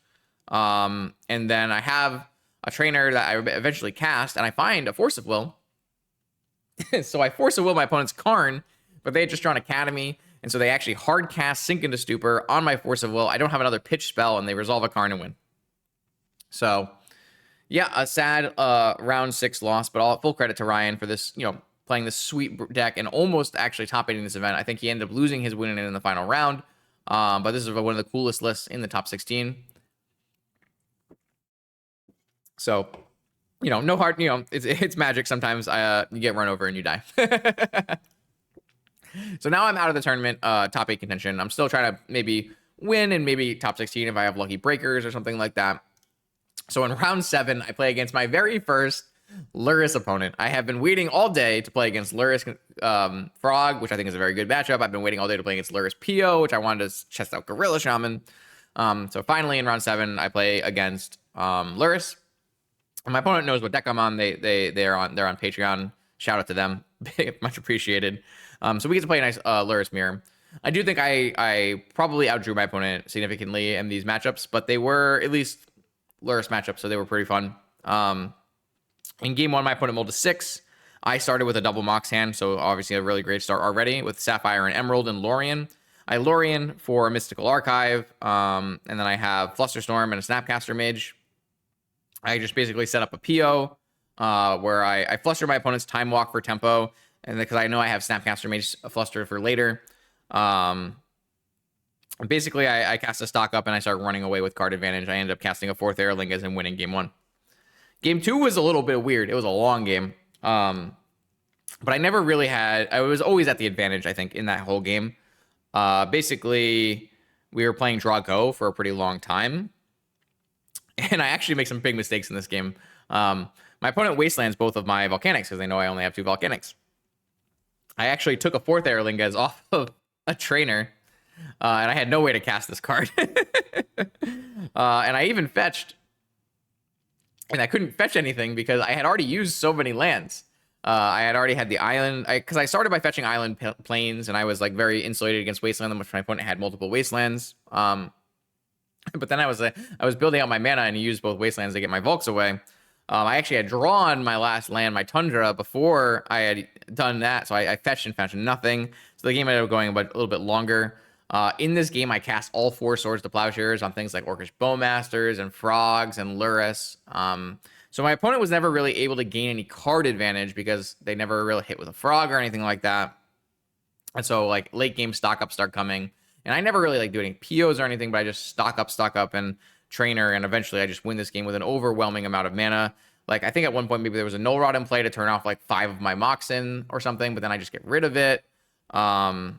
And then I have a trainer that I eventually cast, and I find a Force of Will. So I Force of Will my opponent's Karn, but they had just drawn Academy. And so they actually hard cast Sink into Stupor on my Force of Will. I don't have another pitch spell, and they resolve a Karn and win. So yeah, a sad round 6 loss, but all full credit to Ryan for this, playing this sweet deck and almost actually top 8 this event. I think he ended up losing his win in the final round. But this is one of the coolest lists in the top 16. So, no hard, it's Magic. Sometimes you get run over and you die. So now I'm out of the tournament, top 8 contention. I'm still trying to maybe win and maybe top 16 if I have lucky breakers or something like that. So in round 7, I play against my very first Lurrus opponent. I have been waiting all day to play against Lurrus Frog, which I think is a very good matchup. I've been waiting all day to play against Lurrus PO, which I wanted to test out Gorilla Shaman. So finally in round 7, I play against Lurrus. And my opponent knows what deck I'm on. They're on Patreon. Shout out to them. Much appreciated. So we get to play a nice Lurrus mirror. I do think I probably outdrew my opponent significantly in these matchups, but they were at least Lurrus matchups, so they were pretty fun. In game 1, my opponent mulled to 6. I started with a double Mox hand, so obviously a really great start already with Sapphire and Emerald and Lorien. I Lorien for a Mystical Archive, and then I have Flusterstorm and a Snapcaster Mage. I just basically set up a PO where I fluster my opponent's Time Walk for tempo, and because I know I have Snapcaster Mage fluster for later. Basically, I cast a stock up and I start running away with card advantage. I ended up casting a 4th Aerlingus and winning game 1. Game 2 was a little bit weird. It was a long game. But I never really I was always at the advantage, I think, in that whole game. Basically, we were playing Draw Go for a pretty long time. And I actually make some big mistakes in this game. My opponent wastelands both of my Volcanics because they know I only have 2 Volcanics. I actually took a 4th Aerlingus off of a trainer. And I had no way to cast this card. And I even fetched. And I couldn't fetch anything because I had already used so many lands. I had already had the island. Because I started by fetching island planes. And I was like very insulated against wasteland, which my opponent had multiple wastelands. But then I was building out my mana and used both wastelands to get my Volks away. I actually had drawn my last land, my Tundra, before I had done that. So I fetched and fetched nothing. So the game ended up going a little bit longer. In this game, I cast all 4 Swords to Plowshares on things like Orcish Bowmasters and Frogs and Lurrus. So my opponent was never really able to gain any card advantage because they never really hit with a Frog or anything like that. And so like late game stock ups start coming. And I never really like do any POs or anything, but I just stock up and trainer. And eventually I just win this game with an overwhelming amount of mana. Like I think at one point maybe there was a Null Rod in play to turn off like 5 of my Moxen or something, but then I just get rid of it. But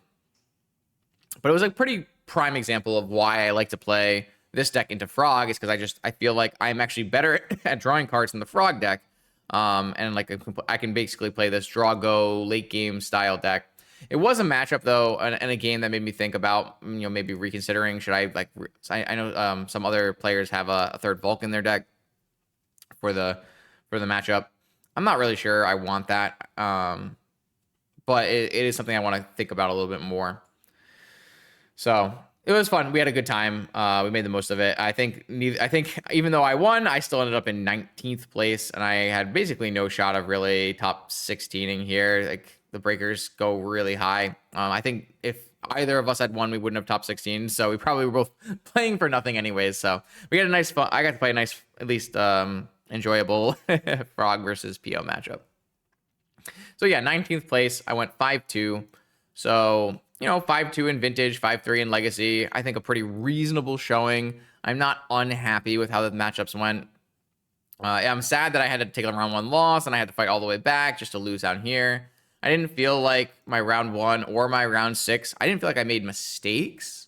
it was a pretty prime example of why I like to play this deck into Frog is because I feel like I'm actually better at drawing cards in the Frog deck. And like I can basically play this draw go late game style deck. It was a matchup though, and a game that made me think about maybe reconsidering should I like I know some other players have a 3rd Volk in their deck for the matchup. I'm not really sure I want that, but it is something I want to think about a little bit more. So It was fun. We had a good time. We made the most of it. I think even though I won, I still ended up in 19th place, and I had basically no shot of really top 16ing here. Like the breakers go really high. I think if either of us had won, we wouldn't have top 16. So we probably were both playing for nothing anyways. So we had a nice fun. I got to play a nice, at least enjoyable Frog versus PO matchup. So yeah, 19th place. I went 5-2. So, 5-2 in Vintage, 5-3 in Legacy. I think a pretty reasonable showing. I'm not unhappy with how the matchups went. I'm sad that I had to take a round 1 loss and I had to fight all the way back just to lose out here. I didn't feel like my round 1 or my round 6, I didn't feel like I made mistakes.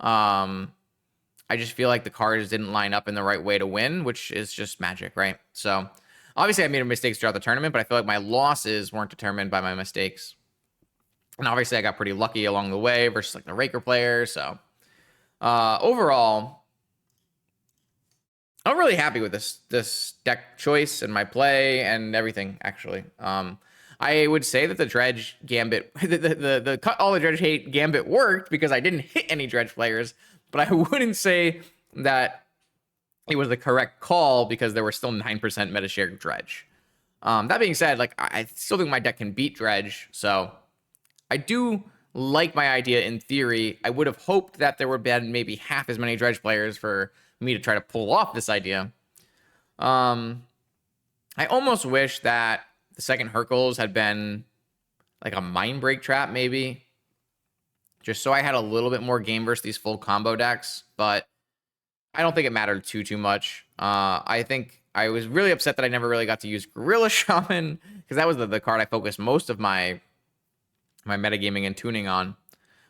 I just feel like the cards didn't line up in the right way to win, which is just Magic, right? So obviously I made mistakes throughout the tournament, but I feel like my losses weren't determined by my mistakes. And obviously I got pretty lucky along the way versus like the Raker player. So overall, I'm really happy with this deck choice and my play and everything, actually. I would say that the Dredge Gambit, the cut all the Dredge hate Gambit worked because I didn't hit any Dredge players, but I wouldn't say that it was the correct call because there were still 9% Metashare Dredge. That being said, like I still think my deck can beat Dredge, so I do like my idea in theory. I would have hoped that there would have been maybe half as many Dredge players for me to try to pull off this idea. I almost wish that the second Hercules had been like a Mind Break trap, maybe. Just so I had a little bit more game versus these full combo decks, but I don't think it mattered too much. I think I was really upset that I never really got to use Gorilla Shaman, because that was the card I focused most of my metagaming and tuning on.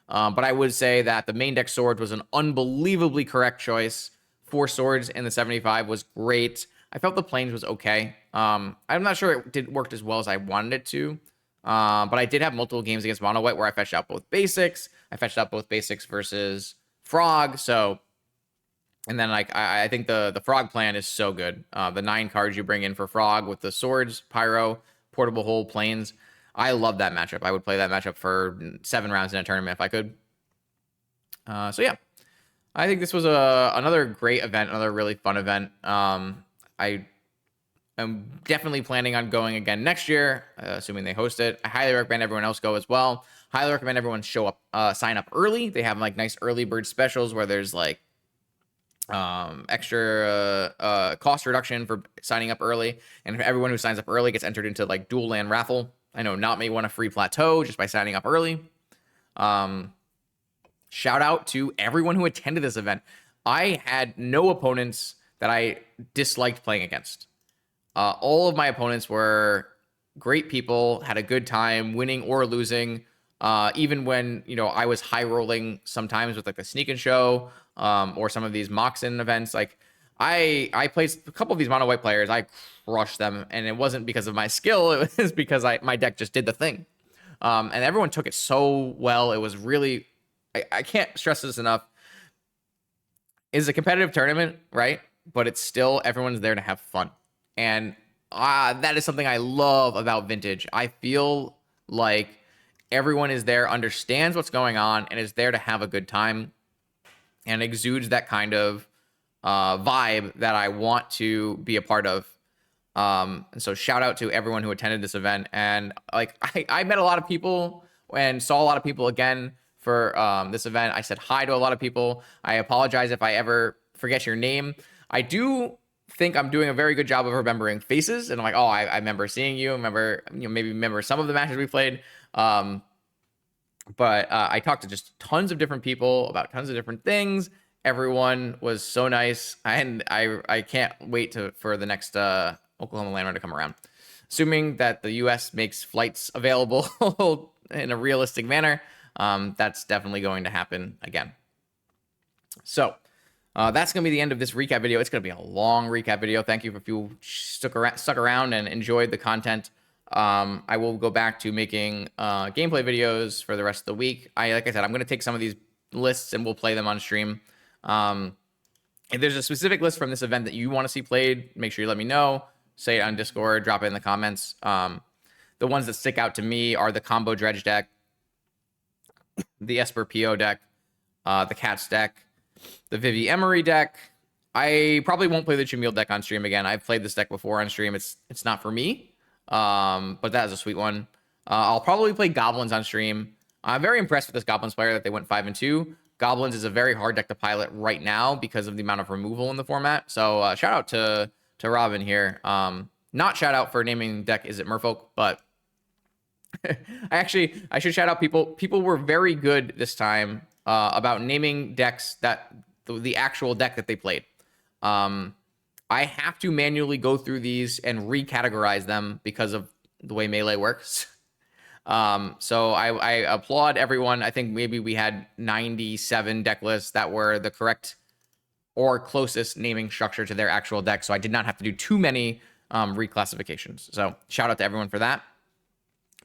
But I would say that the main deck Swords was an unbelievably correct choice. 4 Swords in the 75 was great. I felt the Plains was okay. I'm not sure it worked as well as I wanted it to. But I did have multiple games against Mono White where I fetched out both basics. I fetched out both basics versus Frog. So, and then like I think the Frog plan is so good. The 9 cards you bring in for Frog with the Swords, Pyro, Portable Hole, Plains. I love that matchup. I would play that matchup for 7 rounds in a tournament if I could. So yeah, I think this was another great event, another really fun event. I am definitely planning on going again next year, assuming they host it. I highly recommend everyone else go as well. Highly recommend everyone show up, sign up early. They have like nice early bird specials where there's like extra cost reduction for signing up early, and everyone who signs up early gets entered into like dual land raffle. I know Not Me won a free plateau just by signing up early. Shout out to everyone who attended this event. I had no opponents that I disliked playing against. All of my opponents were great people, had a good time, winning or losing. Even when, I was high rolling sometimes with like the Sneak and Show, or some of these Moxen events. Like I played a couple of these mono white players. I crushed them, and it wasn't because of my skill. It was because my deck just did the thing. And everyone took it so well. It was really, I can't stress this enough. It's a competitive tournament, right? But it's still, everyone's there to have fun. And that is something I love about Vintage. I feel like everyone is there, understands what's going on, and is there to have a good time, and exudes that kind of vibe that I want to be a part of. And so shout out to everyone who attended this event. And like I met a lot of people and saw a lot of people again for this event. I said hi to a lot of people. I apologize if I ever forget your name. I do think I'm doing a very good job of remembering faces, and I'm like, oh, I remember seeing you. Maybe remember some of the matches we played. But I talked to just tons of different people about tons of different things. Everyone was so nice, and I can't wait for the next Oklahoma Land Run to come around. Assuming that the U.S. makes flights available in a realistic manner, that's definitely going to happen again. So that's going to be the end of this recap video. It's going to be a long recap video. Thank you if you stuck around and enjoyed the content. I will go back to making gameplay videos for the rest of the week. Like I said, I'm going to take some of these lists and we'll play them on stream. If there's a specific list from this event that you want to see played, make sure you let me know. Say it on Discord, drop it in the comments. The ones that stick out to me are the combo Dredge deck, the Esper PO deck, the Cats deck, the Vivi Emery deck. I probably won't play the Jamil deck on stream again. I've played this deck before on stream. It's not for me, but that is a sweet one. I'll probably play Goblins on stream. I'm very impressed with this Goblins player that they went 5-2. Goblins is a very hard deck to pilot right now because of the amount of removal in the format. So shout out to Robin here. Not shout out for naming deck Is It Merfolk, but I should shout out people. People were very good this time about naming decks that the actual deck that they played. I have to manually go through these and recategorize them because of the way Melee works. So I applaud everyone. I think maybe we had 97 deck lists that were the correct or closest naming structure to their actual deck. So I did not have to do too many reclassifications. So shout out to everyone for that.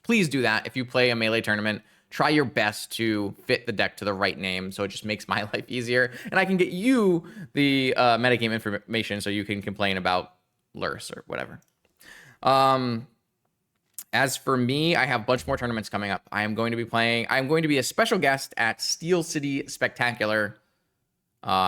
Please do that. If you play a Melee tournament, try your best to fit the deck to the right name. So it just makes my life easier. And I can get you the metagame information so you can complain about Lurrus or whatever. As for me, I have a bunch more tournaments coming up. I'm going to be a special guest at Steel City Spectacular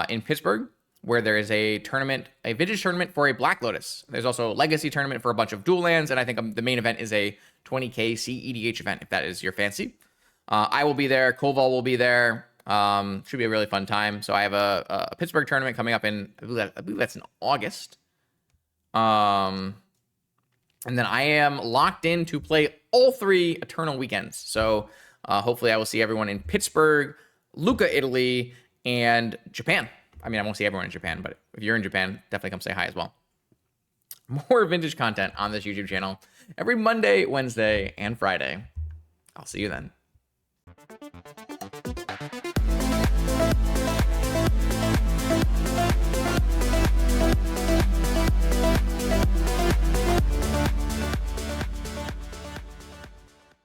in Pittsburgh, where there is a tournament, a vintage tournament for a Black Lotus. There's also a legacy tournament for a bunch of dual lands, and I think the main event is a 20K CEDH event, if that is your fancy. I will be there. Koval will be there. Should be a really fun time. So I have a Pittsburgh tournament coming up in, I believe that's in August. And then I am locked in to play all 3 Eternal weekends. So hopefully I will see everyone in Pittsburgh, Lucca, Italy, and Japan. I mean, I won't see everyone in Japan, but if you're in Japan, definitely come say hi as well. More vintage content on this YouTube channel every Monday, Wednesday, and Friday. I'll see you then.